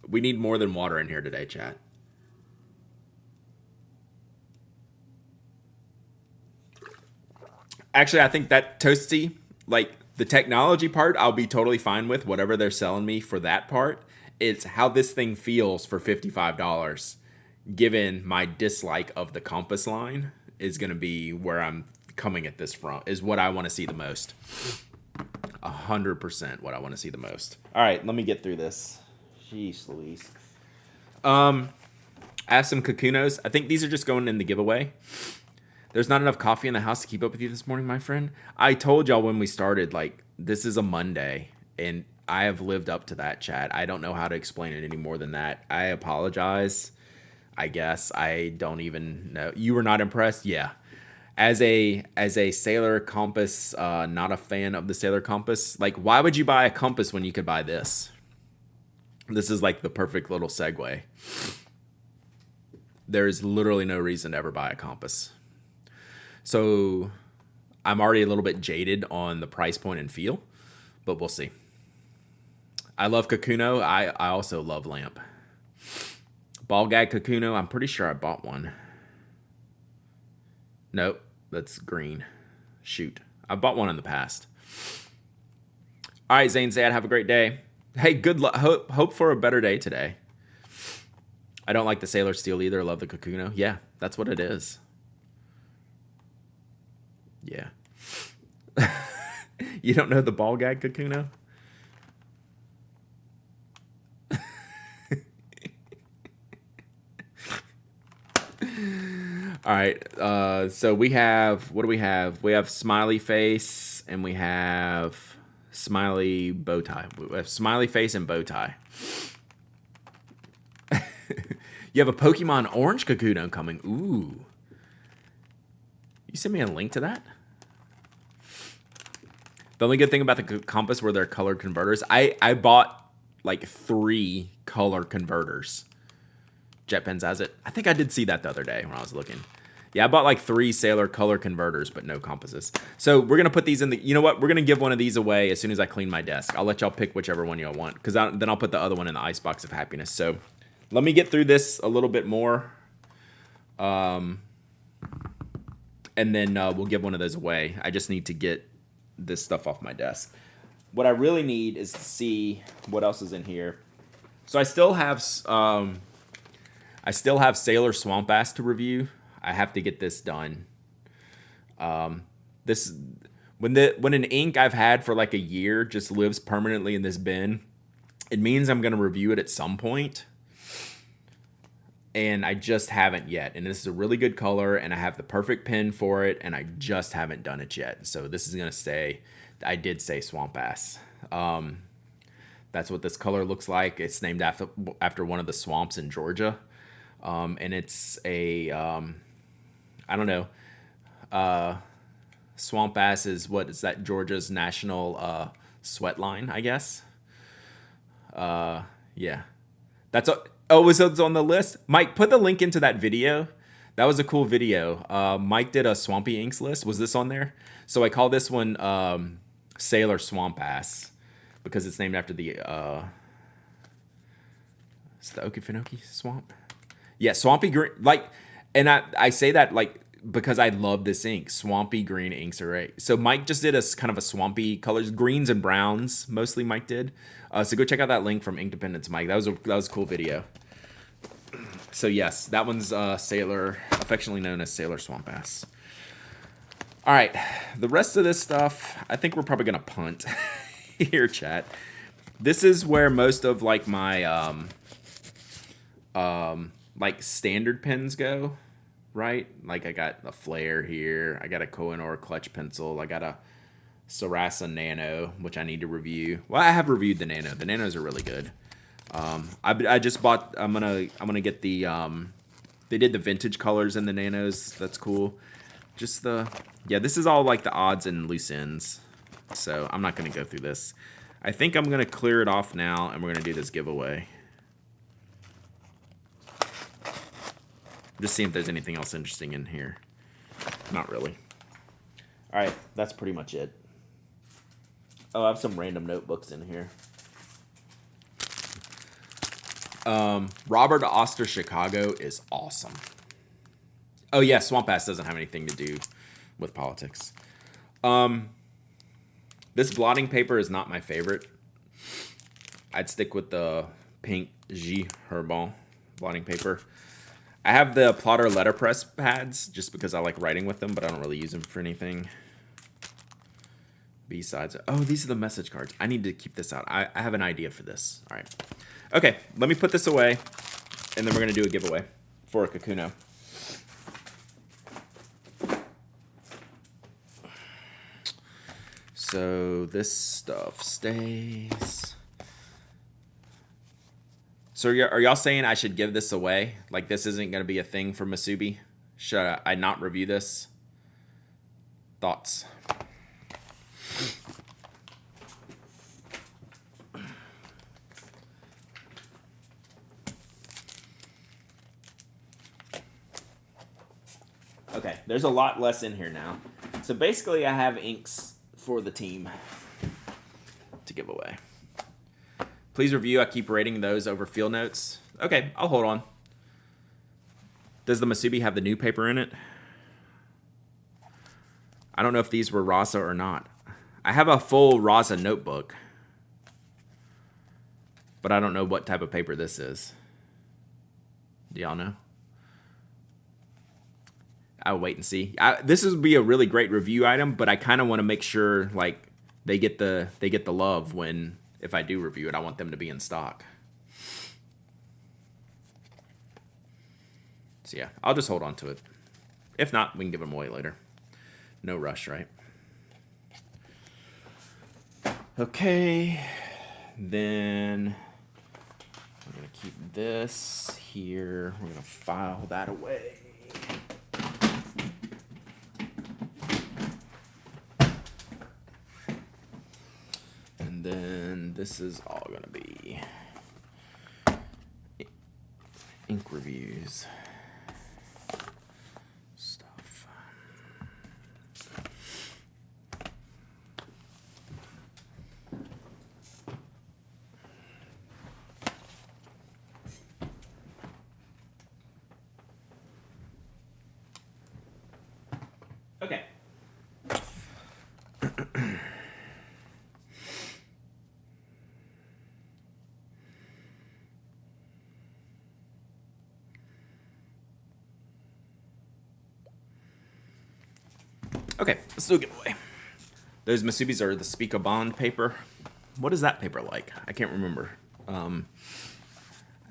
we need more than water in here today, chat. Actually, I think that Toasty, like the technology part, I'll be totally fine with whatever they're selling me for that part. It's how this thing feels for $55, given my dislike of the Compass line, is going to be where I'm coming at this from, is what I want to see the most. 100% what I want to see the most. All right, let me get through this. Jeez Louise. I have some Kakunos. I think these are just going in the giveaway. There's not enough coffee in the house to keep up with you this morning, my friend. I told y'all when we started, like, this is a Monday, and I have lived up to that, chat. I don't know how to explain it any more than that. I apologize. I guess I don't even know. You were not impressed? Yeah. As a Sailor Compass, not a fan of the Sailor Compass. Like, why would you buy a compass when you could buy this? This is like the perfect little segue. There's literally no reason to ever buy a compass. So I'm already a little bit jaded on the price point and feel, but we'll see. I love Kakuno. I also love Lamp. Ball gag Kakuno. I'm pretty sure I bought one. Nope, that's green. Shoot. I bought one in the past. All right, Zane Zad, have a great day. Hey, good luck. Hope for a better day today. I don't like the Sailor Steel either. I love the Kakuno. Yeah, that's what it is. Yeah. You don't know the ball gag Kakuno? All right. So we have, what do we have? We have smiley face and we have smiley bow tie. We have smiley face and bow tie. You have a Pokemon Orange Kakuno coming. Ooh. You send me a link to that? The only good thing about the Compass were their color converters. I bought like 3 color converters. JetPens has it. I think I did see that the other day when I was looking. Yeah, I bought like 3 Sailor color converters, but no composites. So we're going to put these in the, you know what? We're going to give one of these away as soon as I clean my desk. I'll let y'all pick whichever one y'all want, because then I'll put the other one in the icebox of happiness. So let me get through this a little bit more. And then we'll give one of those away. I just need to get this stuff off my desk. What I really need is to see what else is in here. So I still have Sailor Swamp Ass to review. I have to get this done. This when an ink I've had for like a year just lives permanently in this bin, it means I'm gonna review it at some point. And I just haven't yet. And this is a really good color, and I have the perfect pen for it, and I just haven't done it yet. So this is gonna stay. I did say Swamp Ass. That's what this color looks like. It's named after one of the swamps in Georgia. And it's a, I don't know. Swamp Ass is what is that? Georgia's national sweat line, I guess. Yeah. That's a, oh, it's on the list. Mike, put the link into that video. That was a cool video. Mike did a Swampy Inks list. Was this on there? So I call this one Sailor Swamp Ass because it's named after the it's the Okefenokee swamp. Yeah, swampy green. Like, and I say that like because I love this ink. Swampy green inks are right. So Mike just did a kind of a swampy colors, greens and browns mostly. Mike did. So go check out that link from Inkdependence Mike. That was a cool video. So yes, that one's Sailor, affectionately known as Sailor Swamp Ass. All right, the rest of this stuff, I think we're probably gonna punt here, chat. This is where most of like my like standard pens go, right? Like I got a Flare here, I got a Kohinoor clutch pencil, I got a Sarasa Nano, which I need to review. Well, I have reviewed the Nano. The Nanos are really good. I just bought. I'm gonna get the. They did the vintage colors in the Nanos. That's cool. Just yeah. This is all like the odds and loose ends. So I'm not gonna go through this. I think I'm gonna clear it off now, and we're gonna do this giveaway. Just seeing if there's anything else interesting in here. Not really. All right, that's pretty much it. Oh, I have some random notebooks in here. Robert Oster Chicago is awesome. Oh yeah, Swamp Ass doesn't have anything to do with politics. This blotting paper is not my favorite. I'd stick with the pink G Herbal blotting paper. I have the Plotter letterpress pads just because I like writing with them, but I don't really use them for anything. B-sides. Oh, these are the message cards. I need to keep this out. I have an idea for this. All right. Okay, let me put this away, and then we're going to do a giveaway for a Kakuno. So this stuff stays. So are y'all saying I should give this away? Like this isn't going to be a thing for Masubi? Should I not review this? Thoughts? Okay, there's a lot less in here now. So basically I have inks for the team to give away. Please review. I keep rating those over field notes. Okay, I'll hold on. Does the Masubi have the new paper in it? I don't know if these were Rasa or not. I have a full Rasa notebook, but I don't know what type of paper this is. Do y'all know? I'll wait and see. This would be a really great review item, but I kind of want to make sure like they get the love when if I do review it. I want them to be in stock. So yeah, I'll just hold on to it. If not, we can give them away later. No rush, right? Okay, then we're gonna keep this here. We're gonna file that away. And then this is all gonna be ink reviews stuff. Okay, let's do a giveaway. Those Masubis are the Spica Bond paper. What is that paper like? I can't remember. I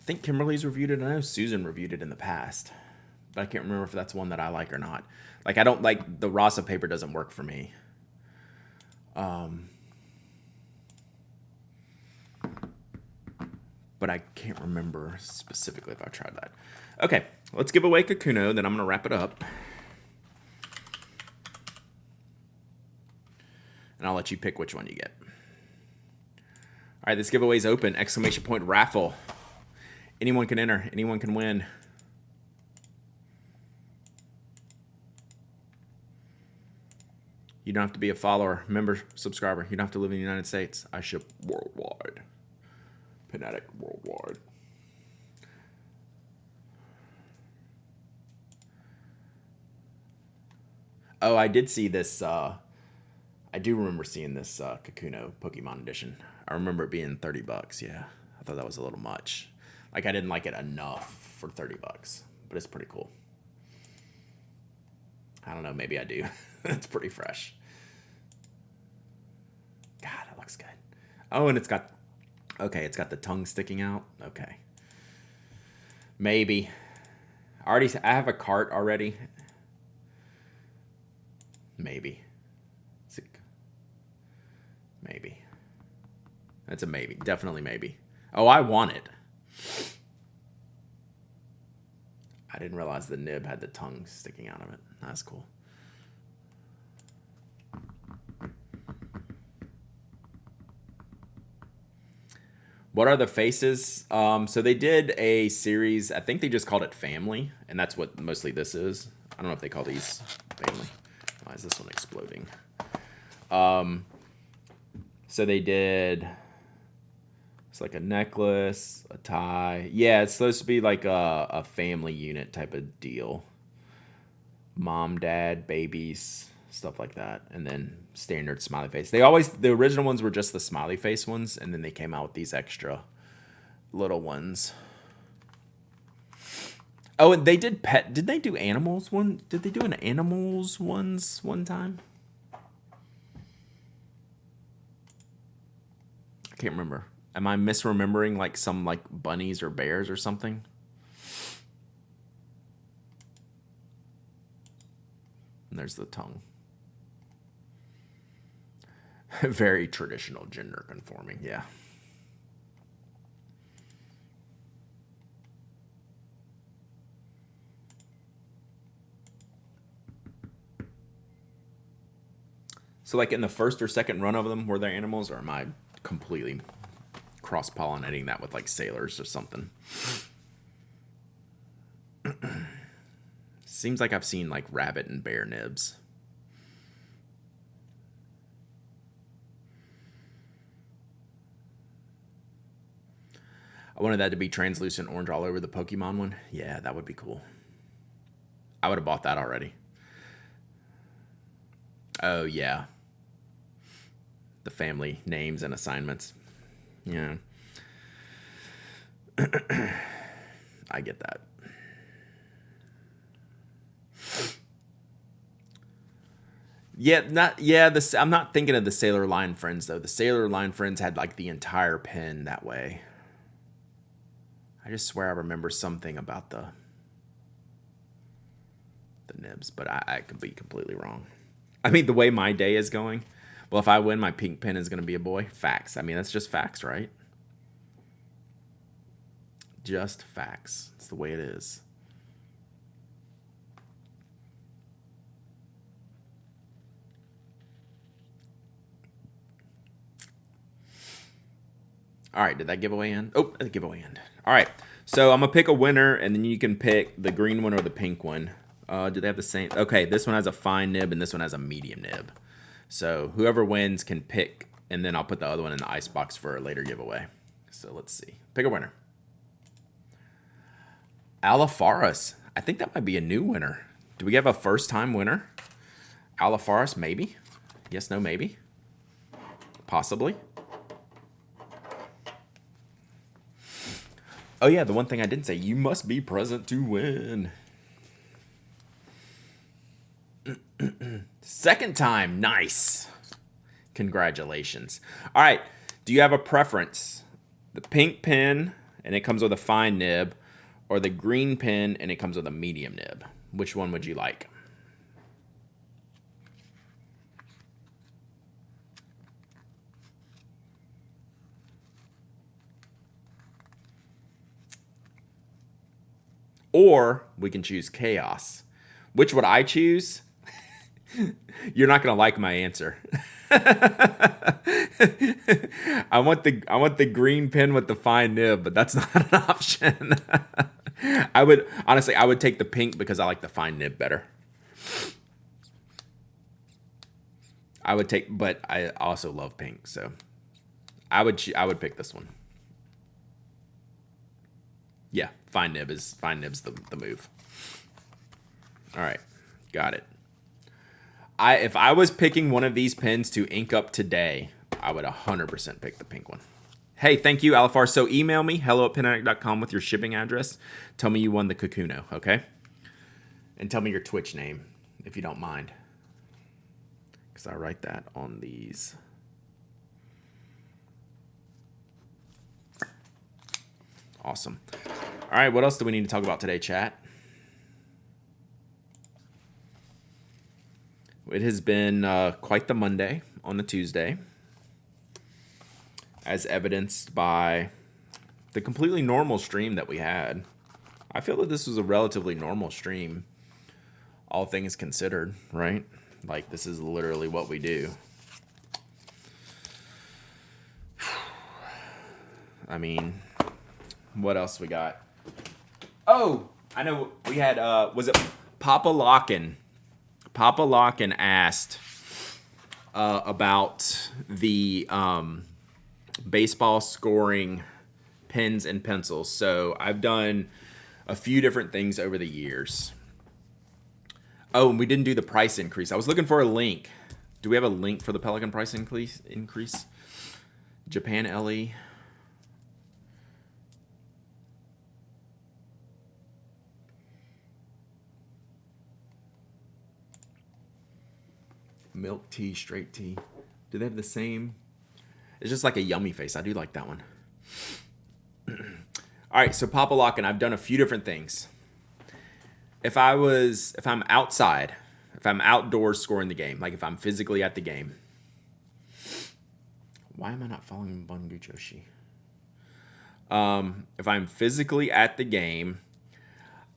think Kimberly's reviewed it. I know Susan reviewed it in the past, but I can't remember if that's one that I like or not. Like, I don't like the Rasa paper. Doesn't work for me. But I can't remember specifically if I tried that. Okay, let's give away Kakuno, then I'm gonna wrap it up. And I'll let you pick which one you get. All right, this giveaway's open. Exclamation point raffle. Anyone can enter. Anyone can win. You don't have to be a follower, member, subscriber. You don't have to live in the United States. I ship worldwide. Fanatic worldwide. Oh, I did see this. I do remember seeing this Kakuno Pokemon edition. I remember it being $30. Yeah, I thought that was a little much. Like, I didn't like it enough for $30, but it's pretty cool. I don't know. Maybe I do. It's pretty fresh. God, that looks good. Oh, and it's got... Okay, it's got the tongue sticking out. Okay. Maybe. I have a cart already. Maybe. Maybe. That's a maybe. Definitely maybe. Oh, I want it. I didn't realize the nib had the tongue sticking out of it. That's cool. What are the faces? So they did a series. I think they just called it Family, and that's what mostly this is. I don't know if they call these Family. Why is this one exploding? So they did. It's like a necklace, a tie. Yeah, it's supposed to be like a family unit type of deal. Mom, dad, babies, stuff like that, and then standard smiley face. The original ones were just the smiley face ones, and then they came out with these extra little ones. Oh, and they did pet. Did they do animals one? Did they do an animals ones one time? I can't remember. Am I misremembering like some like bunnies or bears or something? And there's the tongue. Very traditional gender conforming, yeah. So like in the first or second run of them, were there animals, or am I completely cross-pollinating that with like sailors or something? Seems like I've seen like rabbit and bear nibs. I wanted that to be translucent orange all over the Pokemon one. Yeah, that would be cool. I would have bought that already. Oh, yeah. The family names and assignments. Yeah. I get that. I'm not thinking of the Sailor Line Friends though. The Sailor Line Friends had like the entire pen that way. I just swear I remember something about the nibs, but I could be completely wrong. I mean, the way my day is going, well, if I win, my pink pen is going to be a boy. Facts. I mean, that's just facts, right? Just facts. It's the way it is. All right, did that giveaway end? Oh, the giveaway end. All right, so I'm going to pick a winner, and then you can pick the green one or the pink one. Do they have the same? Okay, this one has a fine nib, and this one has a medium nib. So whoever wins can pick, and then I'll put the other one in the icebox for a later giveaway. So let's see. Pick a winner. Alafaris. I think that might be a new winner. Do we have a first-time winner? Alafaris, maybe? Yes, no, maybe? Possibly. Oh, yeah, the one thing I didn't say. You must be present to win. Second time. Nice. Congratulations. All right. Do you have a preference? The pink pen, and it comes with a fine nib, or the green pen, and it comes with a medium nib? Which one would you like? Or we can choose chaos. Which would I choose? You're not going to like my answer. I want the green pen with the fine nib, but that's not an option. I would take the pink because I like the fine nib better. But I also love pink, so I would pick this one. Yeah, fine nib's the move. All right, got it. If I was picking one of these pens to ink up today, I would 100% pick the pink one. Hey, thank you, Alifar. So email me, hello@penaddict.com with your shipping address. Tell me you won the Kakuno, okay? And tell me your Twitch name, if you don't mind. Because I write that on these. Awesome. All right, what else do we need to talk about today, chat? It has been quite the Monday on a Tuesday, as evidenced by the completely normal stream that we had. I feel that this was a relatively normal stream, all things considered, right? Like, this is literally what we do. I mean, what else we got? Oh, I know we had, was it Papa Locken? Papa Locken asked about the baseball scoring pens and pencils. So I've done a few different things over the years. Oh, and we didn't do the price increase. I was looking for a link. Do we have a link for the Pelican price increase? Japan LE. Milk tea, straight tea. Do they have the same? It's just like a yummy face. I do like that one. All right, so Papa Lock, and I've done a few different things. If I'm outside, if I'm outdoors scoring the game, like if I'm physically at the game. Why am I not following Bungu Joshi? If I'm physically at the game,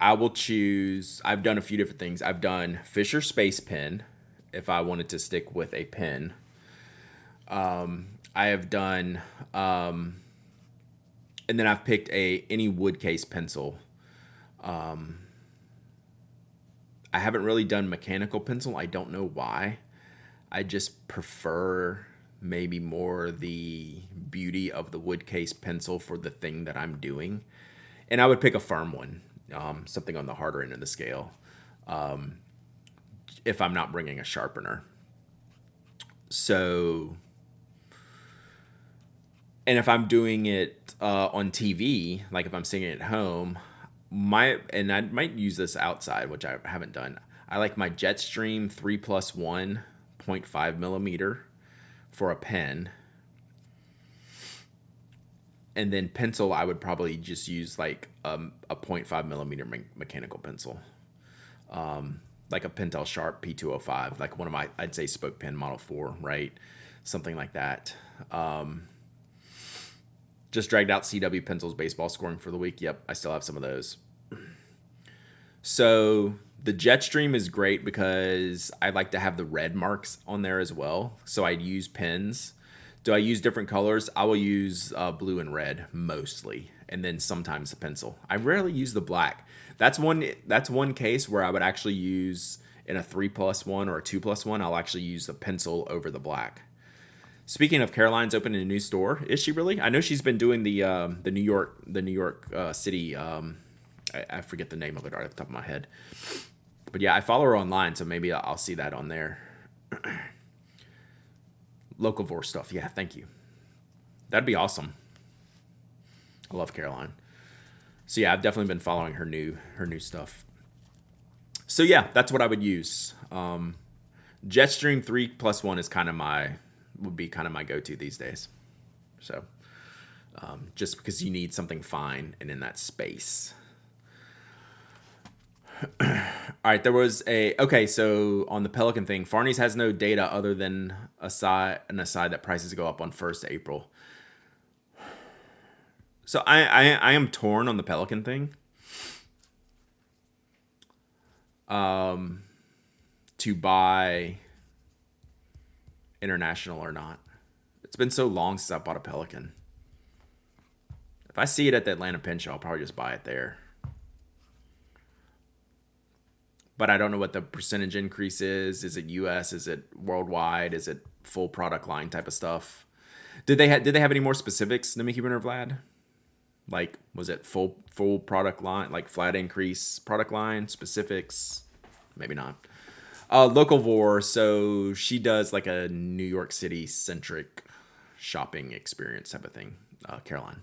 I will choose. I've done a few different things. I've done Fisher Space Pen, if I wanted to stick with a pen. I have done, and then I've picked any wood case pencil. I haven't really done mechanical pencil. I don't know why. I just prefer maybe more the beauty of the wood case pencil for the thing that I'm doing. And I would pick a firm one, something on the harder end of the scale. If I'm not bringing a sharpener. So, and if I'm doing it on TV, like if I'm seeing it at home, and I might use this outside, which I haven't done. I like my Jetstream 3+1 0.5 millimeter for a pen. And then pencil, I would probably just use like a 0.5 millimeter mechanical pencil. Like a Pentel Sharp P205, like one of my, I'd say Spoke Pen Model 4, right? Something like that. Just dragged out CW Pencils baseball scoring for the week. Yep, I still have some of those. So the Jetstream is great because I like to have the red marks on there as well. So I'd use pens. Do I use different colors? I will use blue and red mostly, and then sometimes the pencil. I rarely use the black. That's one case where I would actually use in a 3+1 or a 2+1. I'll actually use the pencil over the black. Speaking of, Caroline's opening a new store. Is she really? I know she's been doing the New York City. I forget the name of it right off the top of my head. But yeah, I follow her online, so maybe I'll see that on there. Locavore stuff. Yeah, thank you. That'd be awesome. I love Caroline. So yeah, I've definitely been following her new stuff. So yeah, that's what I would use. Jetstream 3+1 is kind of would be kind of my go-to these days. So just because you need something fine and in that space. All right, there was okay. So on the Pelican thing, Farney's has no data other than an aside that prices go up on 1st April. So I am torn on the Pelican thing. To buy international or not. It's been so long since I bought a Pelican. If I see it at the Atlanta Pin Show, I'll probably just buy it there. But I don't know what the percentage increase is. Is it US? Is it worldwide? Is it full product line type of stuff? Did they have any more specifics, Namiki or Vlad? Like, was it full product line, like flat increase product line specifics? Maybe not. Local Vor, so she does like a New York City centric shopping experience type of thing. Caroline.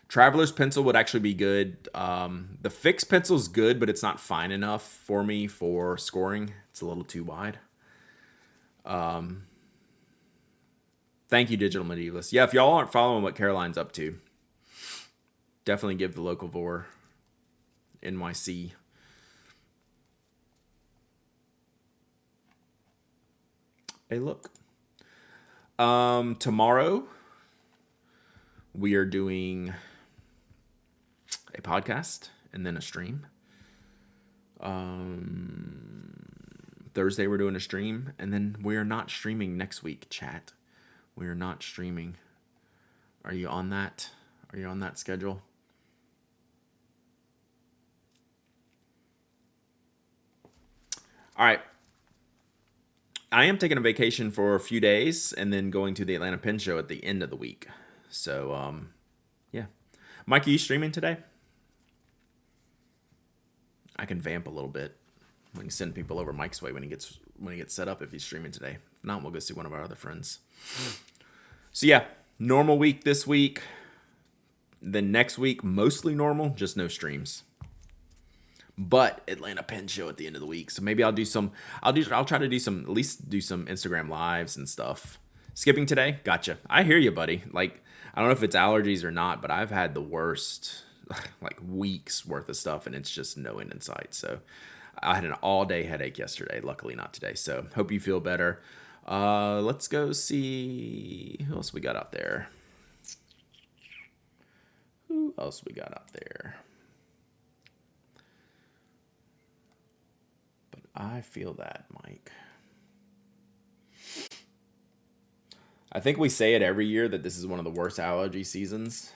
Traveler's pencil would actually be good. The fixed pencil is good, but it's not fine enough for me for scoring. It's a little too wide. Thank you, Digital Medievalist. Yeah, if y'all aren't following what Caroline's up to, definitely give the Local Vor NYC. a look. Tomorrow we are doing a podcast and then a stream. Thursday we're doing a stream, and then we are not streaming next week, chat. We are not streaming. Are you on that? Are you on that schedule? All right. I am taking a vacation for a few days and then going to the Atlanta Pen Show at the end of the week. So, yeah. Mike, are you streaming today? I can vamp a little bit. We can send people over Mike's way when he gets set up if he's streaming today. If not, we'll go see one of our other friends. So yeah, normal week this week. Then next week, mostly normal, just no streams. But Atlanta Pen Show at the end of the week. So maybe I'll try to do some, at least do some Instagram lives and stuff. Skipping today? Gotcha. I hear you, buddy. Like, I don't know if it's allergies or not, but I've had the worst, like, weeks worth of stuff, and it's just no end in sight. So I had an all-day headache yesterday. Luckily not today. So hope you feel better. Let's go see who else we got out there. Who else we got out there? But I feel that, Mike. I think we say it every year that this is one of the worst allergy seasons.